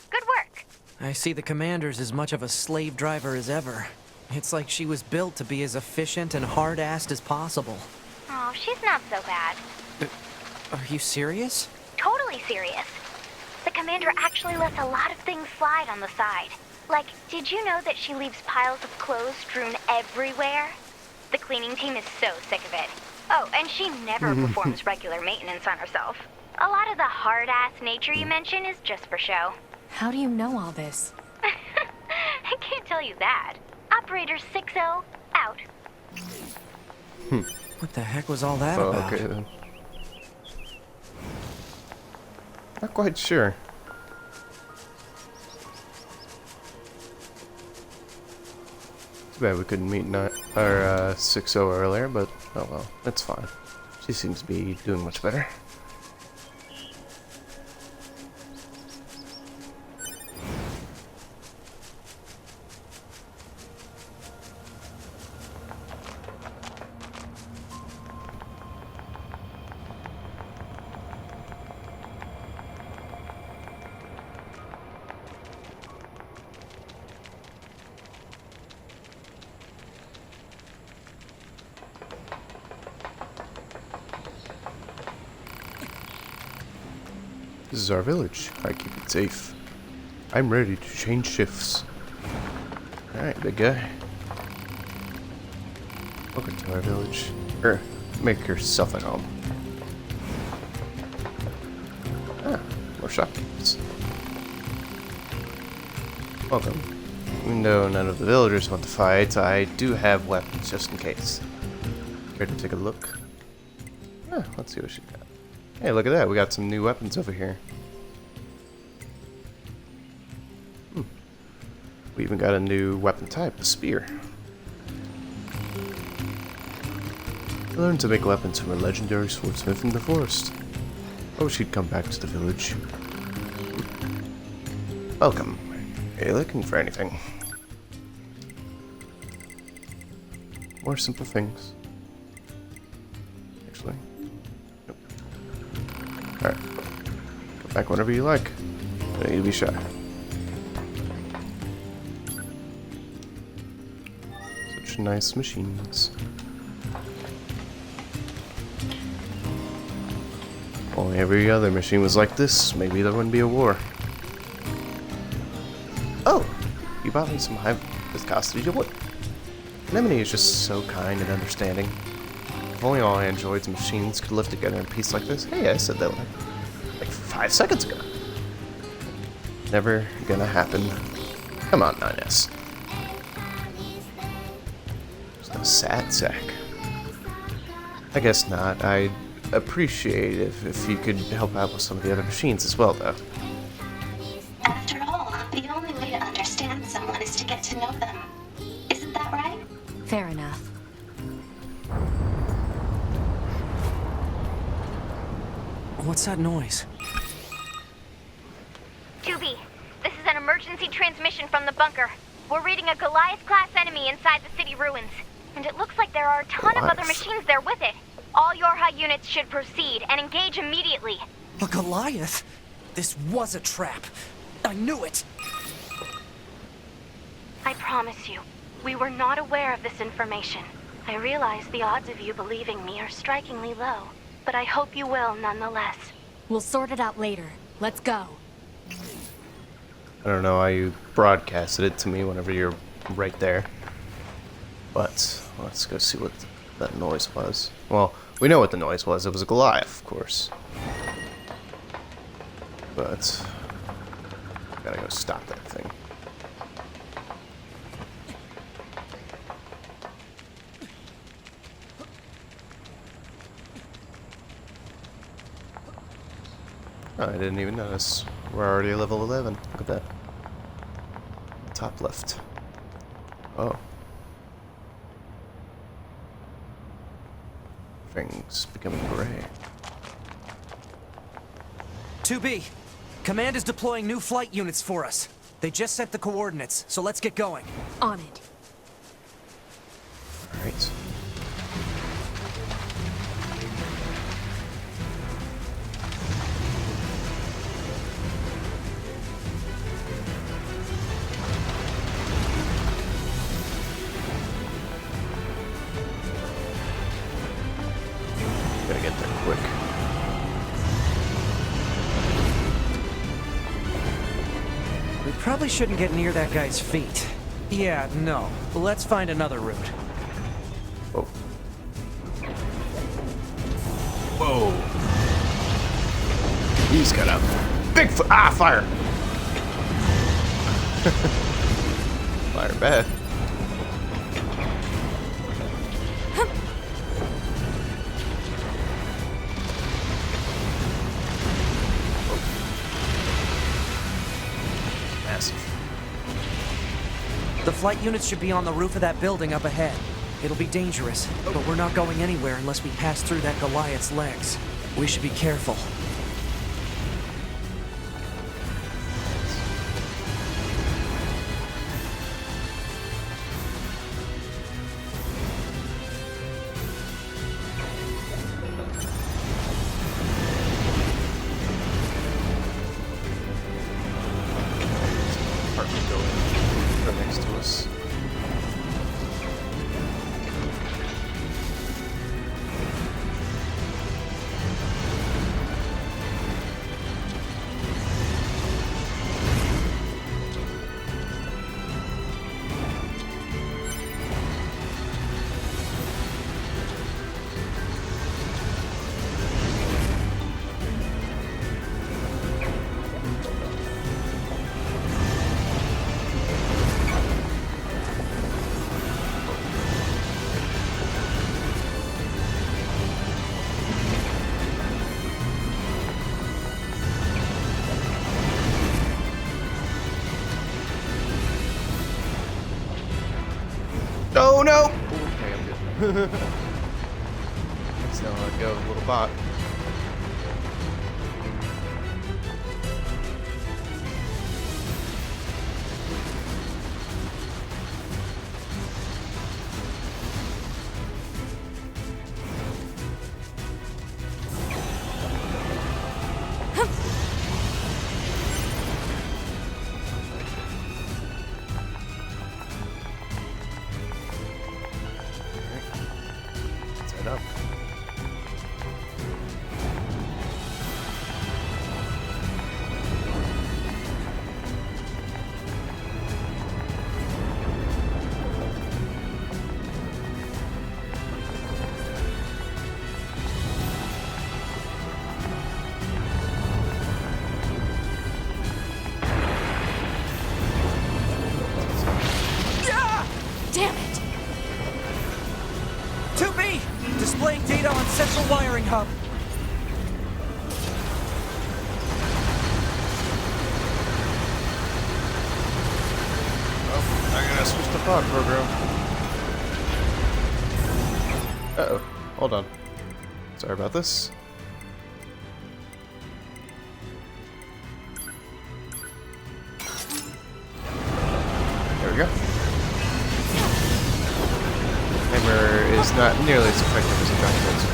Good work. I see the commander's as much of a slave driver as ever. It's like she was built to be as efficient and hard-assed as possible. Oh, she's not so bad. Are you serious? Totally serious. The commander actually lets a lot of things slide on the side. Like, did you know that she leaves piles of clothes strewn everywhere? The cleaning team is so sick of it. Oh, and she never performs regular maintenance on herself. A lot of the hard-ass nature you mention is just for show. How do you know all this? I can't tell you that. Operator 60, out. What the heck was all that Oh, about? okay then. Not quite sure. Too bad we couldn't meet our 6-0 earlier, but oh well, that's fine. She seems to be doing much better. This is our village. I keep it safe. I'm ready to change shifts. Alright, big guy. Welcome to our village. Make yourself at home. Ah, more shopkeepers. Welcome. Even though none of the villagers want to fight, I do have weapons just in case. Care to take a look? Ah, let's see what she got. Hey, look at that. We got some new weapons over here. We even got a new weapon type, a spear. I learned to make weapons from a legendary swordsmith from the forest. I wish he'd come back to the village. Welcome. Are you looking for anything? More simple things. Actually. Nope. Alright. Come back whenever you like. Don't need to be shy. Such nice machines. Only every other machine was like this, maybe there wouldn't be a war. Oh! You bought me some high viscosity wood. Anemone is just so kind and understanding. If only all androids and machines could live together in peace like this. Hey, I said that like 5 seconds ago. Never gonna happen. Come on, 9S. There's no sad sack. I guess not. I'd appreciate if you could help out with some of the other machines as well, though. After all, the only way to understand someone is to get to know them. Isn't that right? Fair enough. What's that noise? 2B, this is an emergency transmission from the bunker. We're reading a Goliath-class enemy inside the city ruins. And it looks like there are a ton of other machines there with it. All Yorha units should proceed and engage immediately. A Goliath? This was a trap. I knew it. I promise you, we were not aware of this information. I realize the odds of you believing me are strikingly low, but I hope you will nonetheless. We'll sort it out later. Let's go. I don't know how you broadcasted it to me whenever you're right there. But let's go see what that noise was. Well, we know what the noise was. It was a Goliath, of course. But gotta go stop that thing. Oh, I didn't even notice. We're already level 11. Look at that. Top left. Oh. Things becoming gray. 2B, Command is deploying new flight units for us. They just sent the coordinates, so let's get going. On it. Alright. Gotta get there quick. probably shouldn't get near that guy's feet. Yeah, no. Let's find another route. Oh. Whoa. He's got a big foot. Ah, fire. Fire bad. The flight units should be on the roof of that building up ahead. It'll be dangerous, but we're not going anywhere unless we pass through that Goliath's legs. We should be careful. Next to us. Oh no! Okay, I'm good. That's not how it goes, little bot. Up. Damn it! 2B! Displaying data on central wiring hub. Oh, I'm gonna switch the pod program. Uh-oh. Hold on. Sorry about this. There we go. Hammer is not nearly as effective as a giant laser.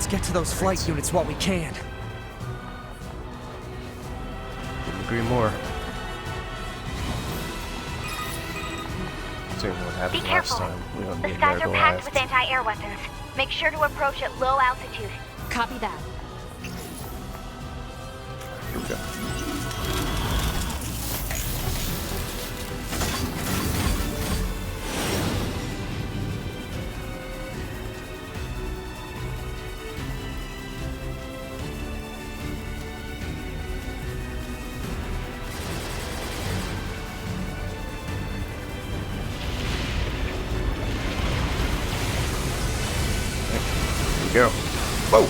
Get to those flight units while we can. Couldn't agree more. Seeing what Be happened last careful. time. We don't The need skies are packed with Goliath. anti-air weapons. Make sure to approach at low altitude. Copy that. Here we go. go. Whoa!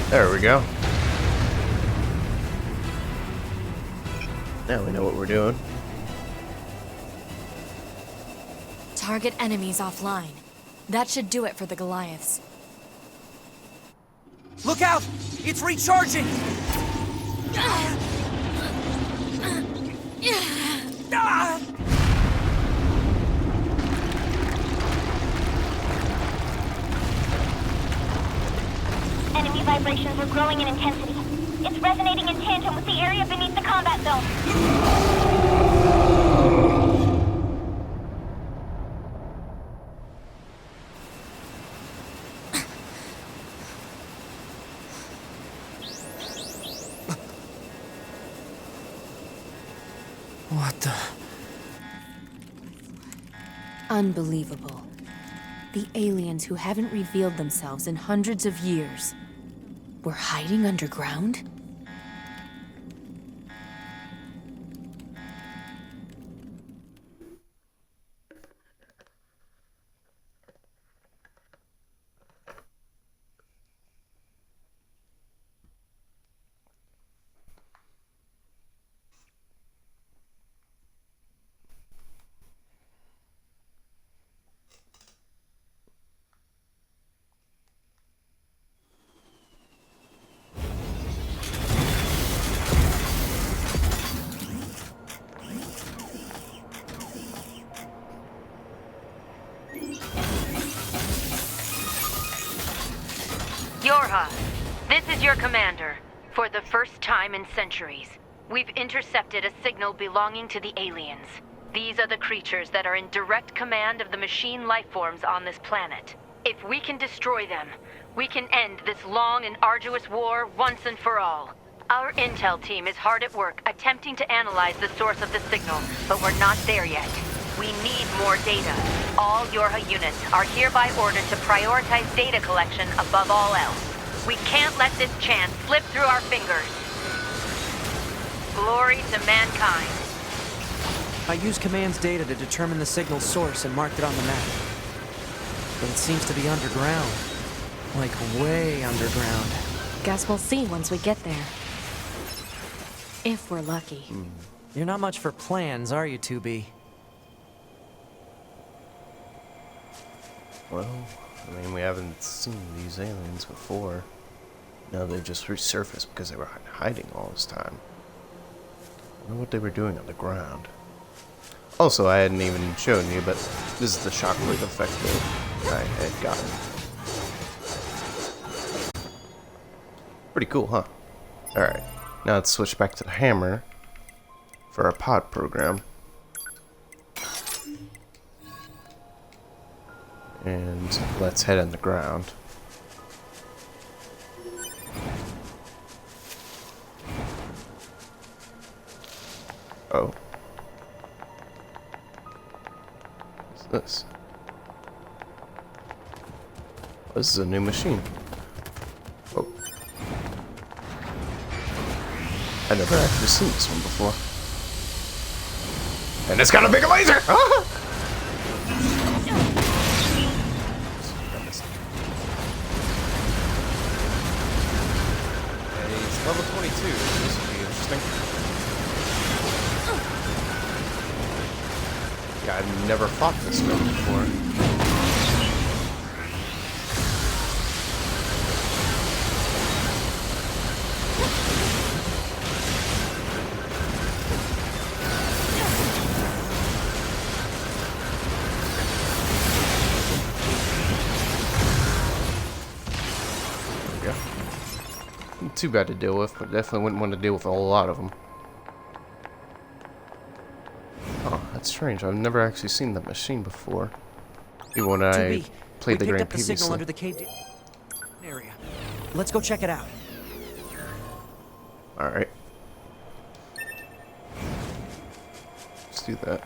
There we go. Now we know what we're doing. Target enemies offline. That should do it for the Goliaths. Look out! It's recharging! Enemy vibrations are growing in intensity. It's resonating in tandem with the area beneath the combat zone. What the... Unbelievable. The aliens who haven't revealed themselves in hundreds of years were hiding underground? Yorha, this is your commander. For the first time in centuries, we've intercepted a signal belonging to the aliens. These are the creatures that are in direct command of the machine lifeforms on this planet. If we can destroy them, we can end this long and arduous war once and for all. Our intel team is hard at work attempting to analyze the source of the signal, but we're not there yet. We need more data. All Yorha units are hereby ordered to prioritize data collection above all else. We can't let this chance slip through our fingers. Glory to mankind. I used command's data to determine the signal's source and marked it on the map. But it seems to be underground. Like way underground. Guess we'll see once we get there. If we're lucky. You're not much for plans, are you, 2B? Well, I mean, we haven't seen these aliens before. No, they just resurfaced because they were hiding all this time. I wonder what they were doing on the ground. Also, I hadn't even shown you, but this is the shockwave effect that I had gotten. Pretty cool, huh? Alright, now let's switch back to the hammer for our pod program. And let's head on the ground. Oh. What's this? This is a new machine. Oh. I've never actually seen this one before. And it's got a big laser! Ah! It's level 22. This would be interesting. Yeah, I've never fought this one before. Too bad to deal with, but definitely wouldn't want to deal with a whole lot of them. Oh, that's strange. I've never actually seen that machine before. Even when I played the game previously. Signal under the cave area. Let's go check it out. Alright. Let's do that.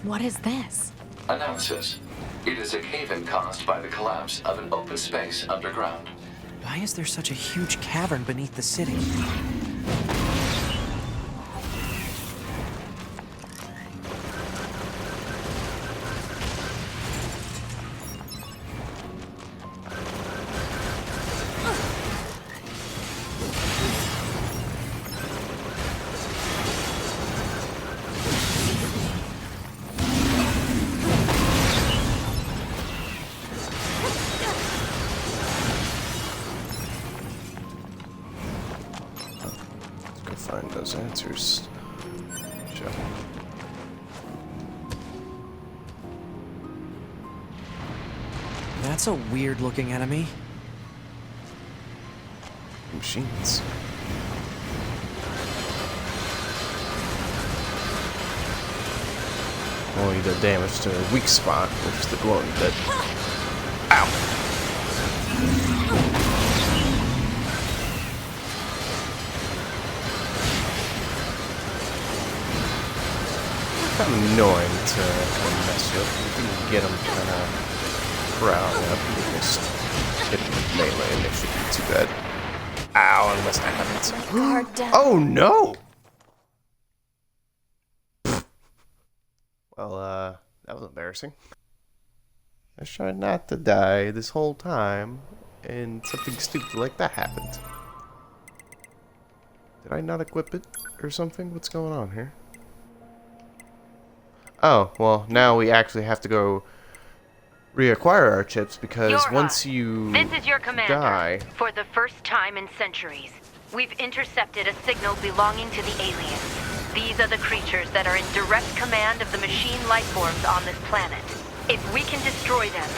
What is this? Analysis. It is a cave-in caused by the collapse of an open space underground. Why is there such a huge cavern beneath the city? Find those answers. Sure. That's a weird looking enemy. Machines. Only the damage to a weak spot, which is the glowing bit. Ow! Kind of annoying to kind of mess you up. You can get them kind of crowd up. You can just hit them with melee and they shouldn't be too bad. Ow, unless that happens. Oh no! Well, that was embarrassing. I was trying not to die this whole time, and something stupid like that happened. Did I not equip it or something? What's going on here? Oh, well, now we actually have to go reacquire our chips because Yorha, once you this is your commander. die... For the first time in centuries, we've intercepted a signal belonging to the aliens. These are the creatures that are in direct command of the machine life forms on this planet. If we can destroy them,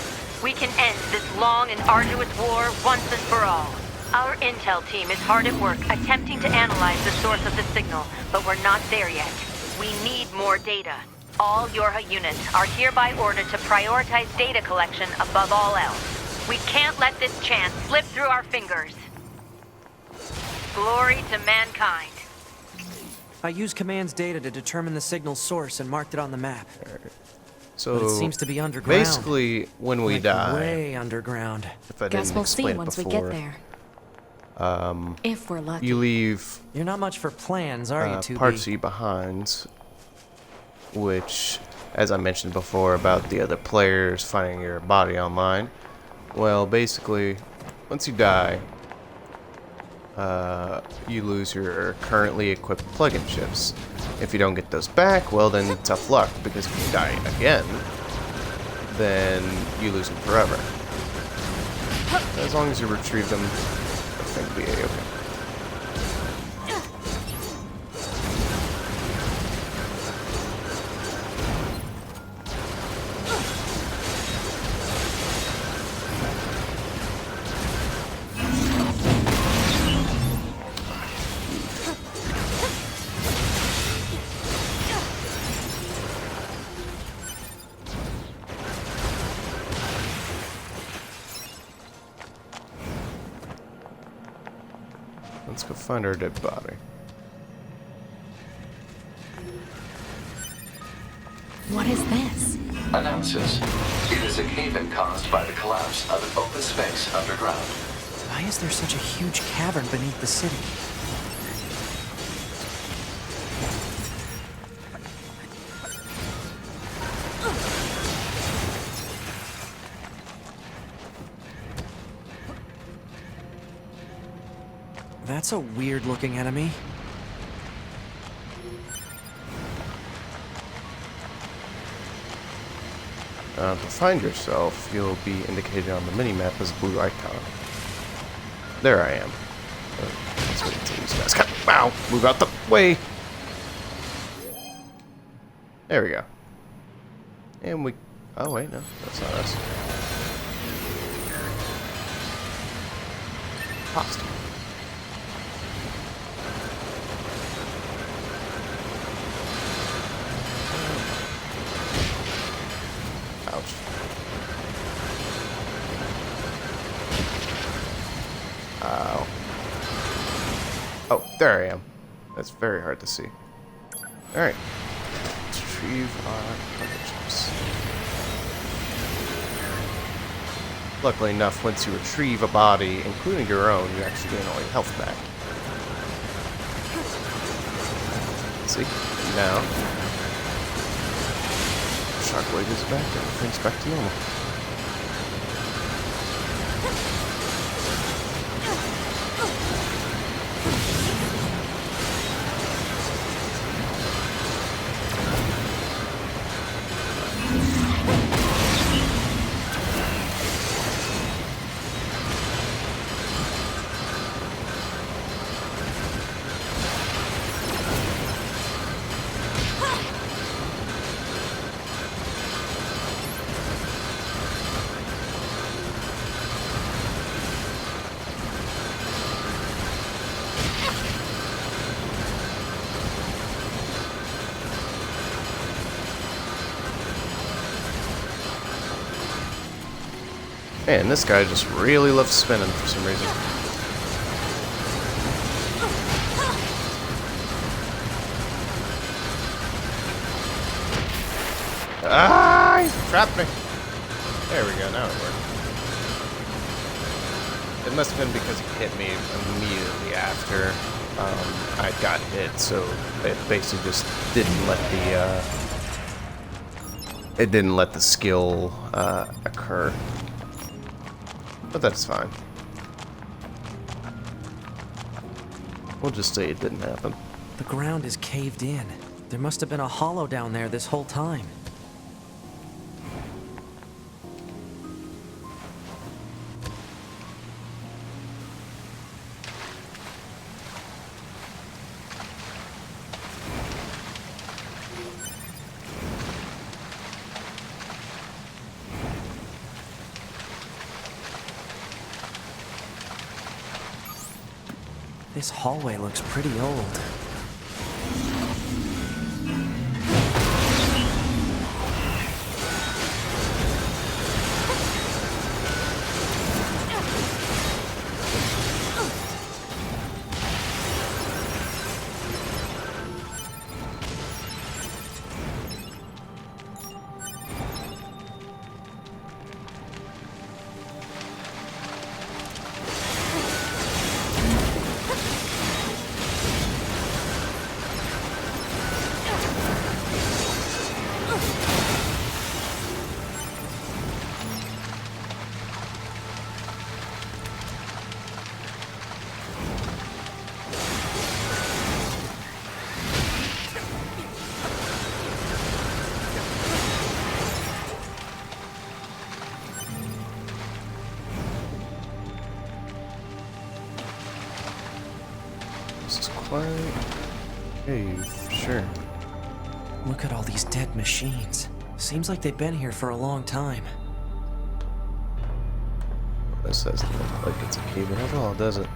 we can end this long and arduous war once and for all. Our intel team is hard at work attempting to analyze the source of the signal, but we're not there yet. We need more data. All Yorha units are hereby ordered to prioritize data collection above all else. We can't let this chance slip through our fingers. Glory to mankind. I used command's data to determine the signal's source and marked it on the map. So But it seems to be underground. basically, when we like die, way underground. if I Guess didn't we'll see explain it once before, we get there. If we're lucky. you leave You're not much for plans, are you, 2B? parts of you behind, which, as I mentioned before about the other players finding your body online, well, basically, once you die, you lose your currently equipped plug-in chips. If you don't get those back, well then tough luck, because if you die again, then you lose them forever. As long as you retrieve them, I think we'll be okay. Let's go find our dead body. What is this? Analysis. It is a cave-in caused by the collapse of an open space underground. Why is there such a huge cavern beneath the city? That's a weird looking enemy. To find yourself, you'll be indicated on the minimap as a blue icon. There I am. Let's wait until these guys come. Wow! Move out the way! There we go. And we... Oh, wait, no. That's not us. Costume. Ouch. Ow. Oh, there I am. That's very hard to see. Alright. Retrieve our partnerships. Luckily enough, once you retrieve a body, including your own, you actually gain all your health back. See? Now, Shockwave is back, everything's back to normal. Man, this guy just really loves spinning for some reason. Ah, he's trapped me. There we go, now it worked. It must have been because he hit me immediately after I got hit, so it basically just didn't let the skill occur. But that's fine. We'll just say it didn't happen. The ground is caved in. There must have been a hollow down there this whole time. This hallway looks pretty old. This is quite a cave, sure. Look at all these dead machines. Seems like they've been here for a long time. This doesn't look like it's a cave at all, does it?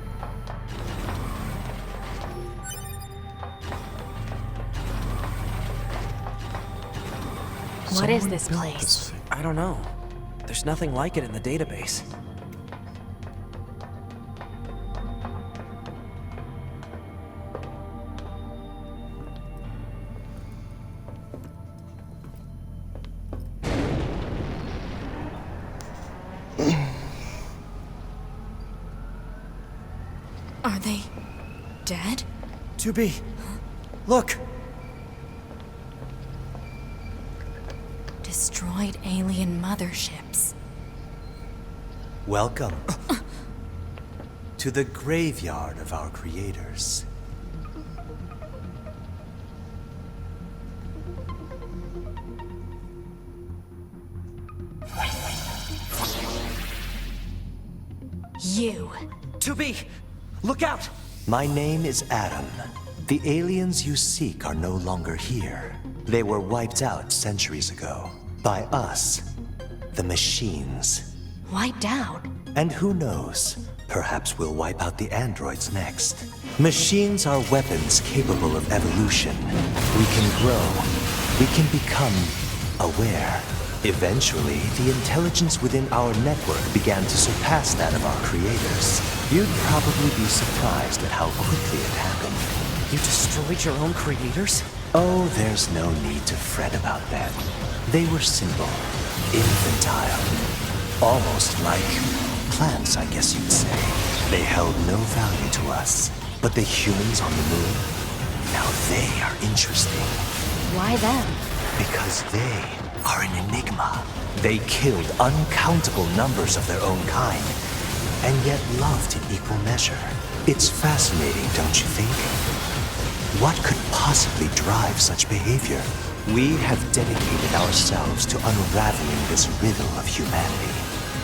What is this built place? this thing. I don't know. There's nothing like it in the database. Are they dead? 2B, look! Destroyed alien motherships. Welcome to the graveyard of our creators. You. 2B! Look out! My name is Adam. The aliens you seek are no longer here. They were wiped out centuries ago. By us. The machines. Wiped out? And who knows? Perhaps we'll wipe out the androids next. Machines are weapons capable of evolution. We can grow. We can become aware. Eventually, the intelligence within our network began to surpass that of our creators. You'd probably be surprised at how quickly it happened. You destroyed your own creators? Oh, there's no need to fret about them. They were simple, infantile, almost like plants, I guess you'd say. They held no value to us. But the humans on the moon, now they are interesting. Why them? Because they are an enigma. They killed uncountable numbers of their own kind, and yet loved in equal measure. It's fascinating, don't you think? What could possibly drive such behavior? We have dedicated ourselves to unraveling this riddle of humanity.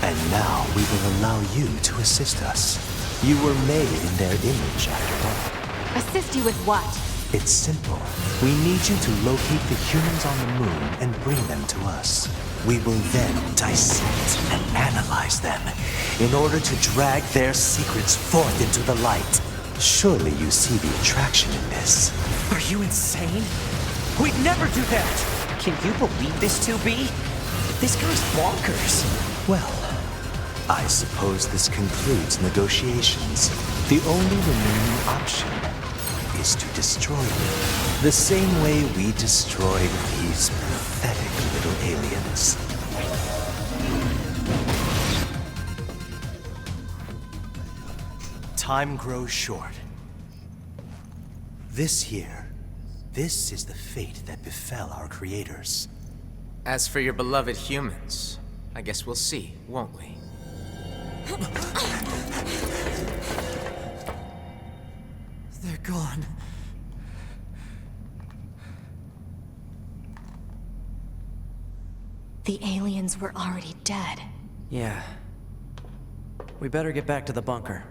And now we will allow you to assist us. You were made in their image, after all. Assist you with what? It's simple. We need you to locate the humans on the moon and bring them to us. We will then dissect and analyze them in order to drag their secrets forth into the light. Surely you see the attraction in this. Are you insane? We'd never do that! Can you believe this, 2B? This guy's bonkers. Well, I suppose this concludes negotiations. The only remaining option is to destroy them. The same way we destroyed these pathetic little aliens. Time grows short. This is the fate that befell our creators. As for your beloved humans, I guess we'll see, won't we? They're gone. The aliens were already dead. Yeah. We better get back to the bunker.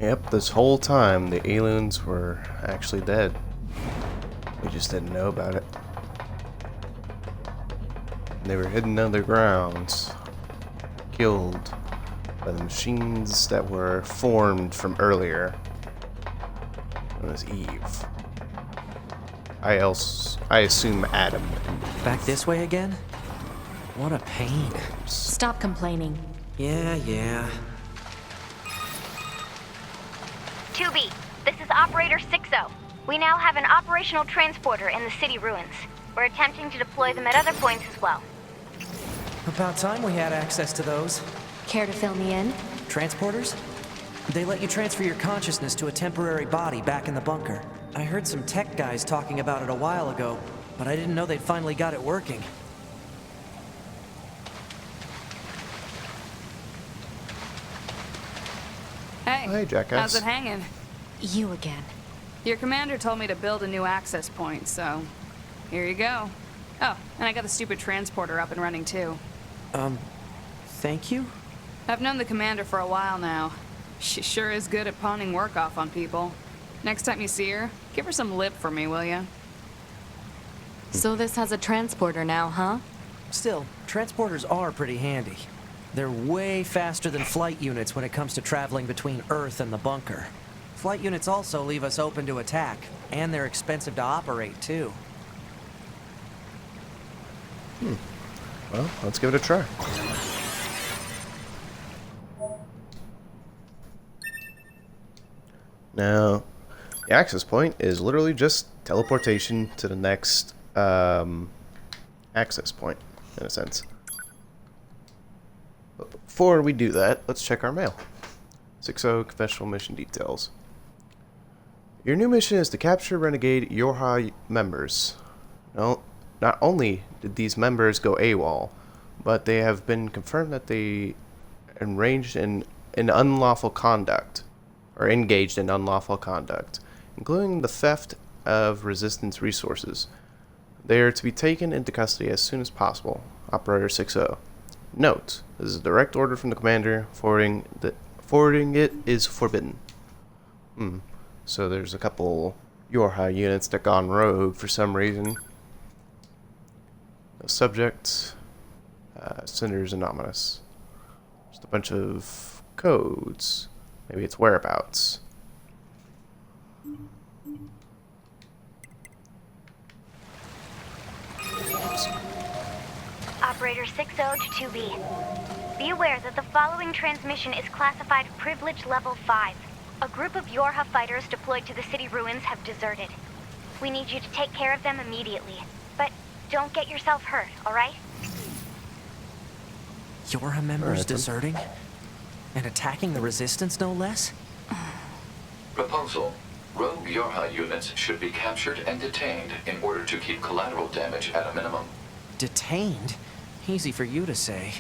Yep, this whole time the aliens were actually dead. We just didn't know about it. They were hidden underground, killed by the machines that were formed from earlier, known as Eve. I assume Adam. Back this way again? What a pain. Stop complaining. Yeah. 2B, this is Operator 6-0. We now have an operational transporter in the city ruins. We're attempting to deploy them at other points as well. About time we had access to those. Care to fill me in? Transporters? They let you transfer your consciousness to a temporary body back in the bunker. I heard some tech guys talking about it a while ago, but I didn't know they'd finally got it working. Hey, Jackass. how's it hanging? You again. Your commander told me to build a new access point, so here you go. Oh, and I got the stupid transporter up and running too. Thank you? I've known the commander for a while now. She sure is good at pawning work off on people. Next time you see her, give her some lip for me, will ya? So this has a transporter now, huh? Still, transporters are pretty handy. They're way faster than flight units when it comes to traveling between Earth and the bunker. Flight units also leave us open to attack, and they're expensive to operate, too. Well, let's give it a try. Now, the access point is literally just teleportation to the next access point, in a sense. But before we do that, let's check our mail. 6-0 confessional mission details. Your new mission is to capture renegade Beauvoir members. No, not only did these members go AWOL, but they have been confirmed that they engaged in unlawful conduct, including the theft of resistance resources. They are to be taken into custody as soon as possible. Operator 6-0. Note: this is a direct order from the commander. Forwarding it is forbidden. So there's a couple Yorha units that gone rogue for some reason. No subject. Sender's anomalous. Just a bunch of codes. Maybe it's whereabouts. Operator 60 to 2B. Be aware that the following transmission is classified Privilege Level 5. A group of Yorha fighters deployed to the city ruins have deserted. We need you to take care of them immediately. But don't get yourself hurt, alright? Yorha members deserting? And attacking the Resistance, no less? Proposal. Rogue Yorha units should be captured and detained in order to keep collateral damage at a minimum. Detained? Easy for you to say.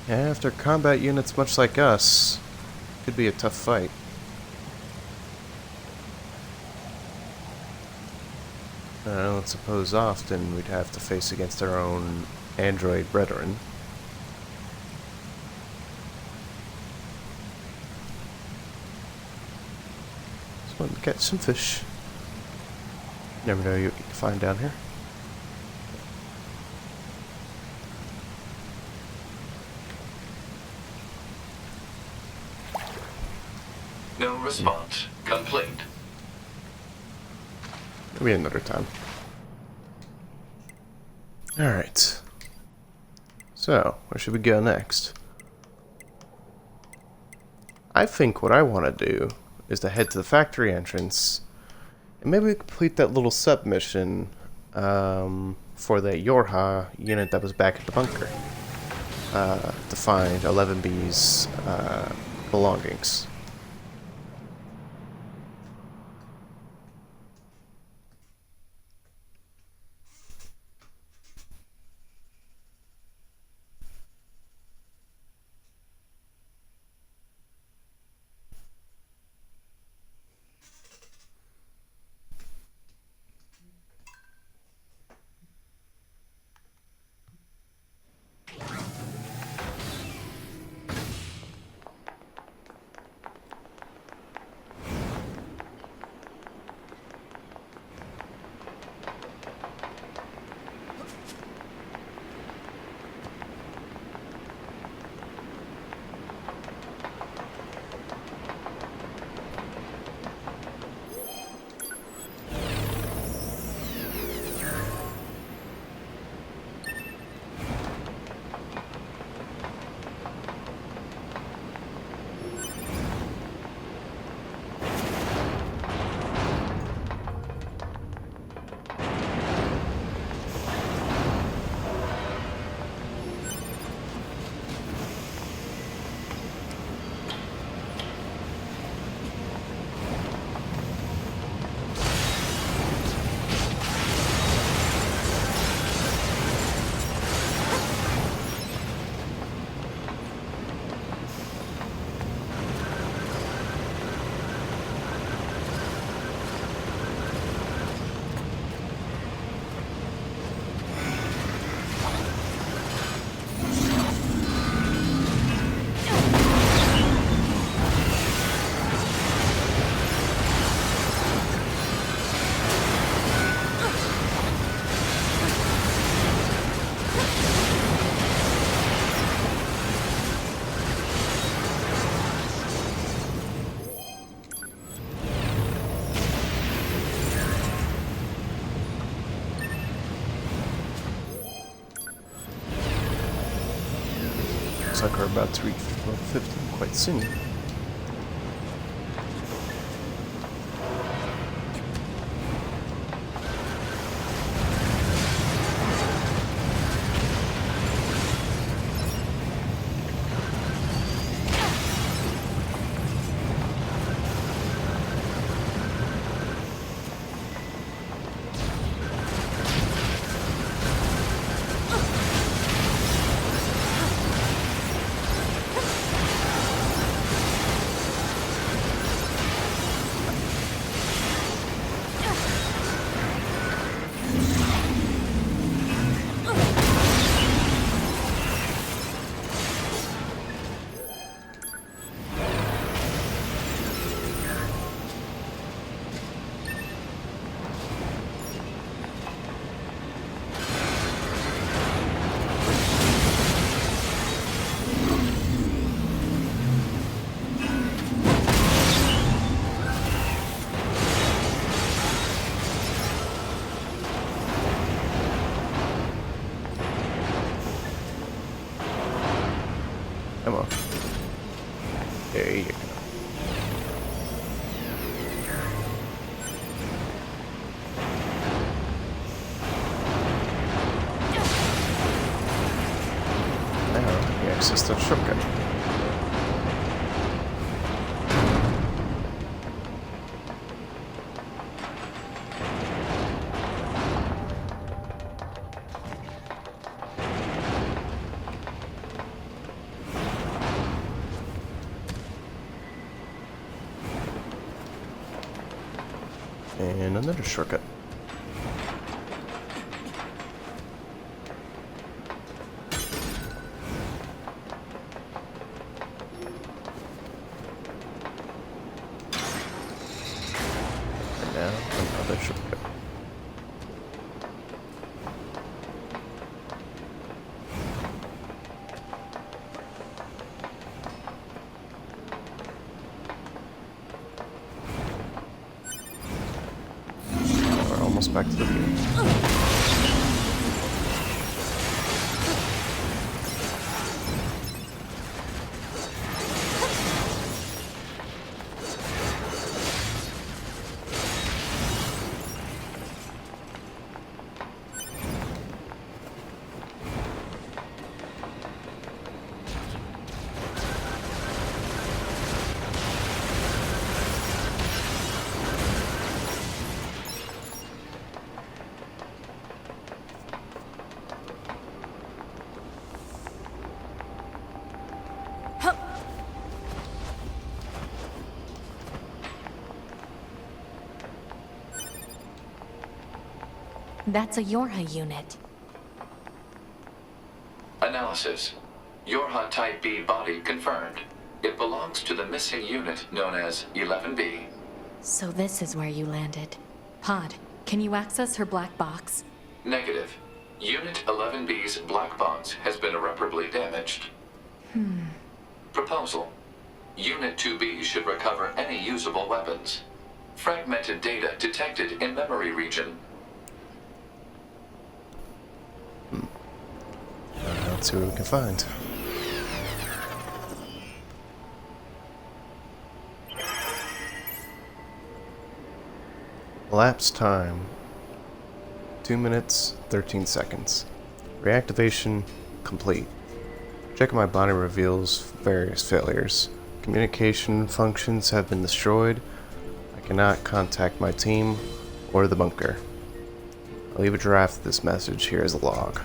Yeah, after combat units much like us, could be a tough fight. Let's suppose often we'd have to face against our own android brethren. Just wanted to catch some fish. Never know what you can find down here. No response. Complete. Maybe another time. Alright. So, where should we go next? I think what I want to do is to head to the factory entrance and maybe complete that little submission for the Yorha unit that was back at the bunker to find 11B's belongings. Looks like we're about to reach level 15 quite soon. There you go. Now we access the shortcut. And another shortcut. And now another shortcut. We're almost back to the view. That's a Yorha unit. Analysis. Yorha Type B body confirmed. It belongs to the missing unit known as 11B. So this is where you landed. Pod, can you access her black box? Negative. Unit 11B's black box has been irreparably damaged. Proposal. Unit 2B should recover any usable weapons. Fragmented data detected in memory region. Let's see what we can find. Elapsed time 2 minutes 13 seconds. Reactivation complete. Checking my body reveals various failures. Communication functions have been destroyed. I cannot contact my team or the bunker. I'll leave a draft of this message here as a log.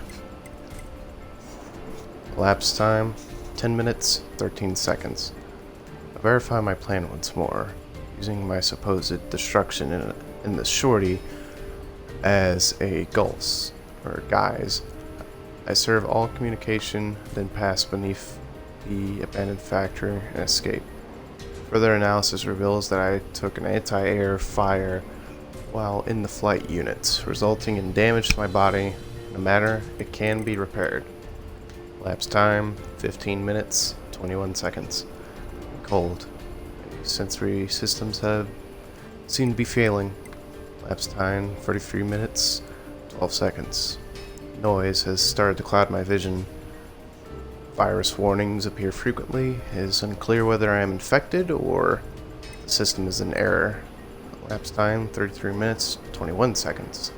Elapsed time 10 minutes 13 seconds. I verify my plan once more, using my supposed destruction in the shorty as a guise. I serve all communication, then pass beneath the abandoned factory and escape. Further analysis reveals that I took an anti-air fire while in the flight unit, resulting in damage to my body. No matter, it can be repaired. Elapsed time 15 minutes 21 seconds. Cold. Sensory systems have seemed to be failing. Elapsed time 33 minutes 12 seconds. Noise has started to cloud my vision. Virus warnings appear frequently. It is unclear whether I am infected or the system is in error. Elapsed time 33 minutes 21 seconds.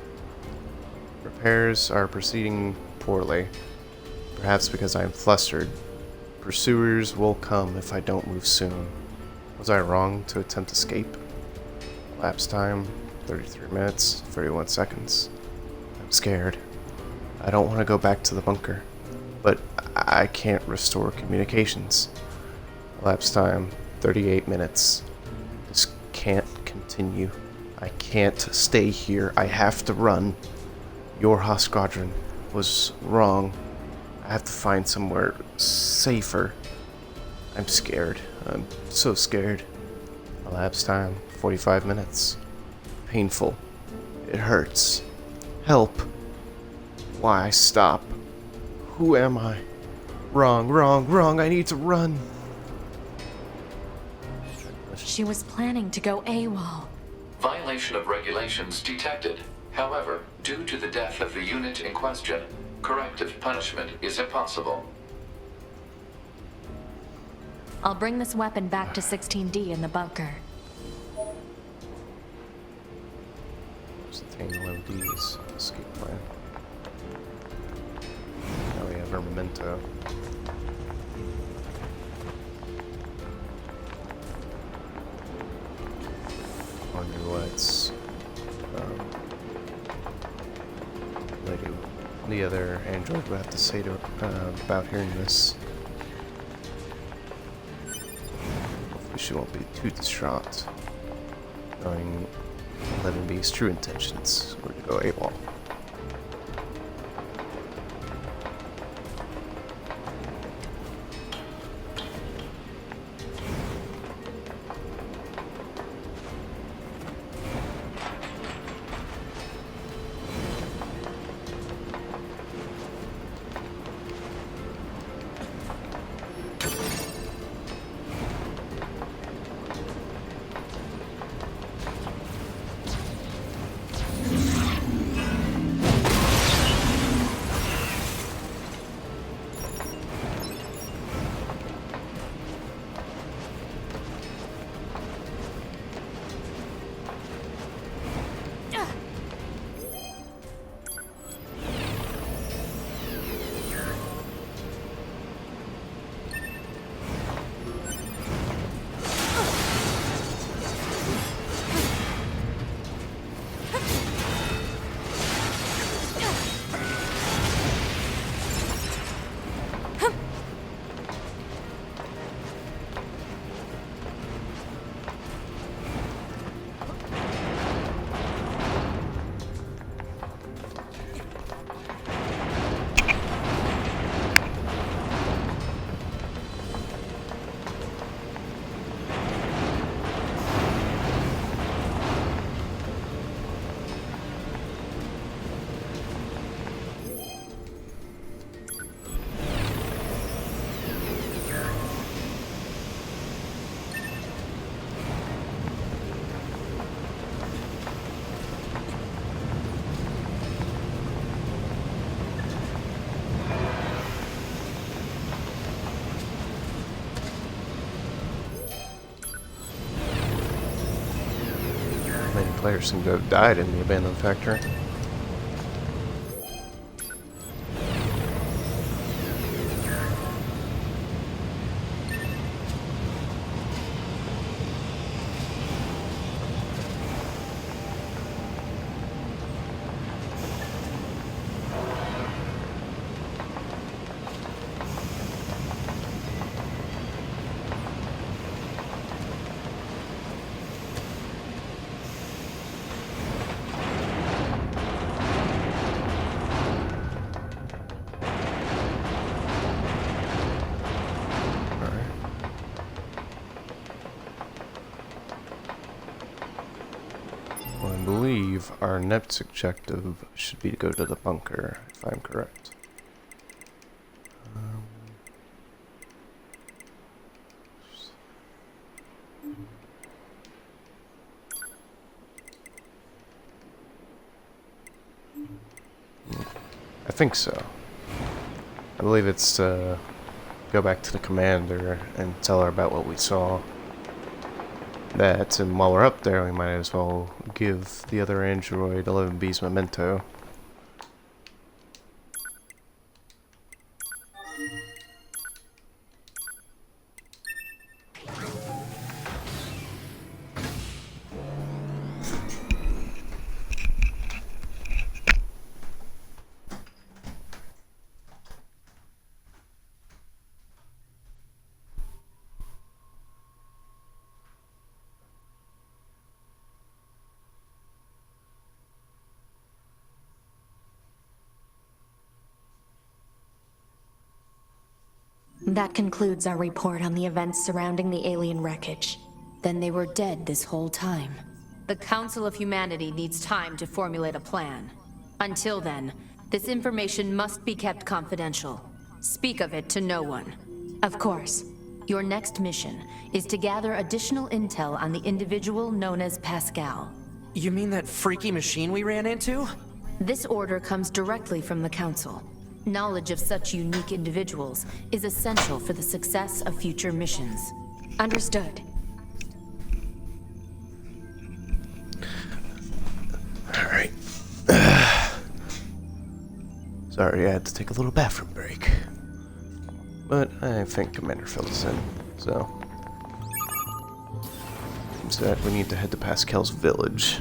Repairs are proceeding poorly. Perhaps because I am flustered. Pursuers will come if I don't move soon. Was I wrong to attempt escape? Elapsed time 33 minutes 31 seconds. I'm scared. I don't want to go back to the bunker, but I can't restore communications. Elapsed time 38 minutes. This can't continue. I can't stay here. I have to run. Yorha Squadron was wrong. I have to find somewhere safer. I'm scared. I'm so scared. Elapsed time 45 minutes. Painful. It hurts. Help. Why stop? Who am I? Wrong. I need to run. She was planning to go AWOL. Violation of regulations detected. However, due to the death of the unit in question, corrective punishment is impossible. I'll bring this weapon back to 16D in the bunker. Just obtain 11D's escape plan. Now we have our memento. Wonder what's the other android will have to say to about hearing this. Hopefully she won't be too distraught, knowing 11B's true intentions were to go AWOL. Many players seem to have died in the abandoned factory. I believe our next objective should be to go to the bunker, if I'm correct. I think so. I believe it's go back to the commander and tell her about what we saw. That, and while we're up there, we might as well give the other android 11B's memento. That concludes our report on the events surrounding the alien wreckage. Then they were dead this whole time. The Council of Humanity needs time to formulate a plan. Until then, this information must be kept confidential. Speak of it to no one. Of course, your next mission is to gather additional intel on the individual known as Pascal. You mean that freaky machine we ran into? This order comes directly from the Council. Knowledge of such unique individuals is essential for the success of future missions. Understood. Alright. Sorry, I had to take a little bathroom break. But I think Commander filled us in, so... Seems that we need to head to Pascal's village.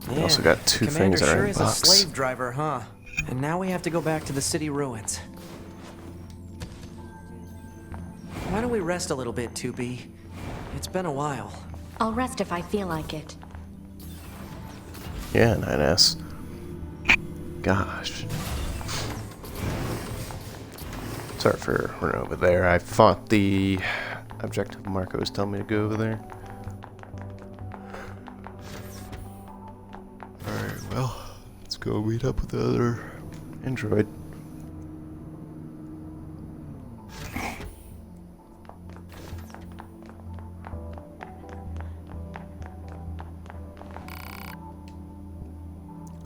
We also got two things in our Commander sure is inbox. a slave driver, huh? And now we have to go back to the city ruins. Why don't we rest a little bit, 2B? It's been a while. I'll rest if I feel like it. Yeah, 9S. Gosh. Sorry for running over there. I thought the objective marker was telling me to go over there. Alright, well, let's go meet up with the other android.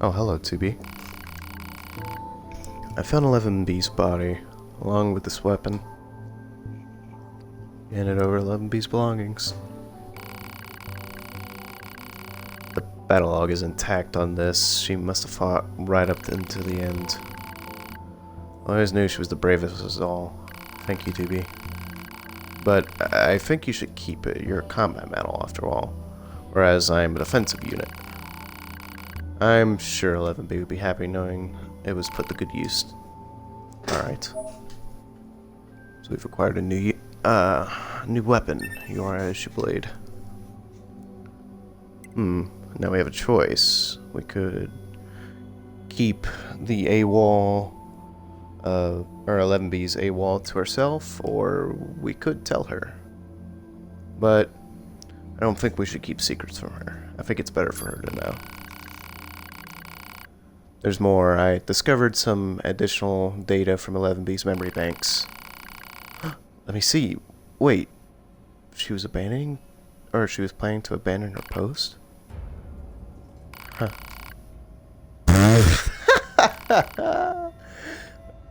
Oh, hello, 2B. I found 11B's body, along with this weapon. Handed over 11B's belongings. The battle log is intact on this. She must have fought right up into the end. I always knew she was the bravest of us all. Thank you, 2B. But I think you should keep it. You're a combat medal, after all. Whereas I'm a defensive unit. I'm sure 11B would be happy knowing it was put to good use. Alright. So we've acquired a new weapon. Your issue blade. Now we have a choice. We could keep the AWOL, or 11B's AWOL to herself, or we could tell her. But I don't think we should keep secrets from her. I think it's better for her to know. There's more. I discovered some additional data from 11B's memory banks. Let me see. Wait. She was abandoning... or she was planning to abandon her post? Huh.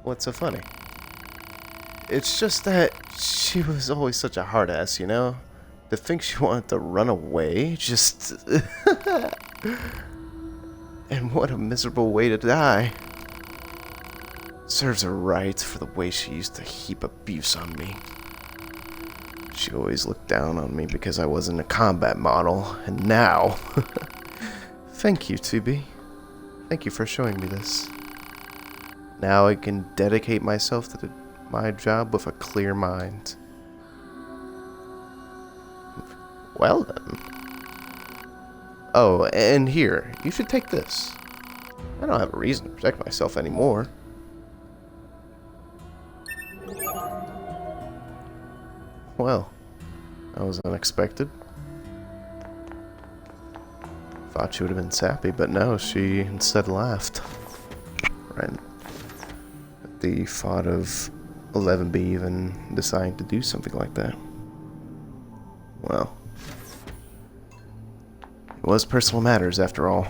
What's so funny? It's just that she was always such a hard ass, you know? To think she wanted to run away, just... And what a miserable way to die. Serves her right for the way she used to heap abuse on me. She always looked down on me because I wasn't a combat model, and now... Thank you, 2B. Thank you for showing me this. Now I can dedicate myself to my job with a clear mind. Well then. Oh, and here, you should take this. I don't have a reason to protect myself anymore. Well, that was unexpected. Thought she would have been sappy, but no, she instead laughed. Right. At the thought of 11B even deciding to do something like that. Well. It was personal matters, after all.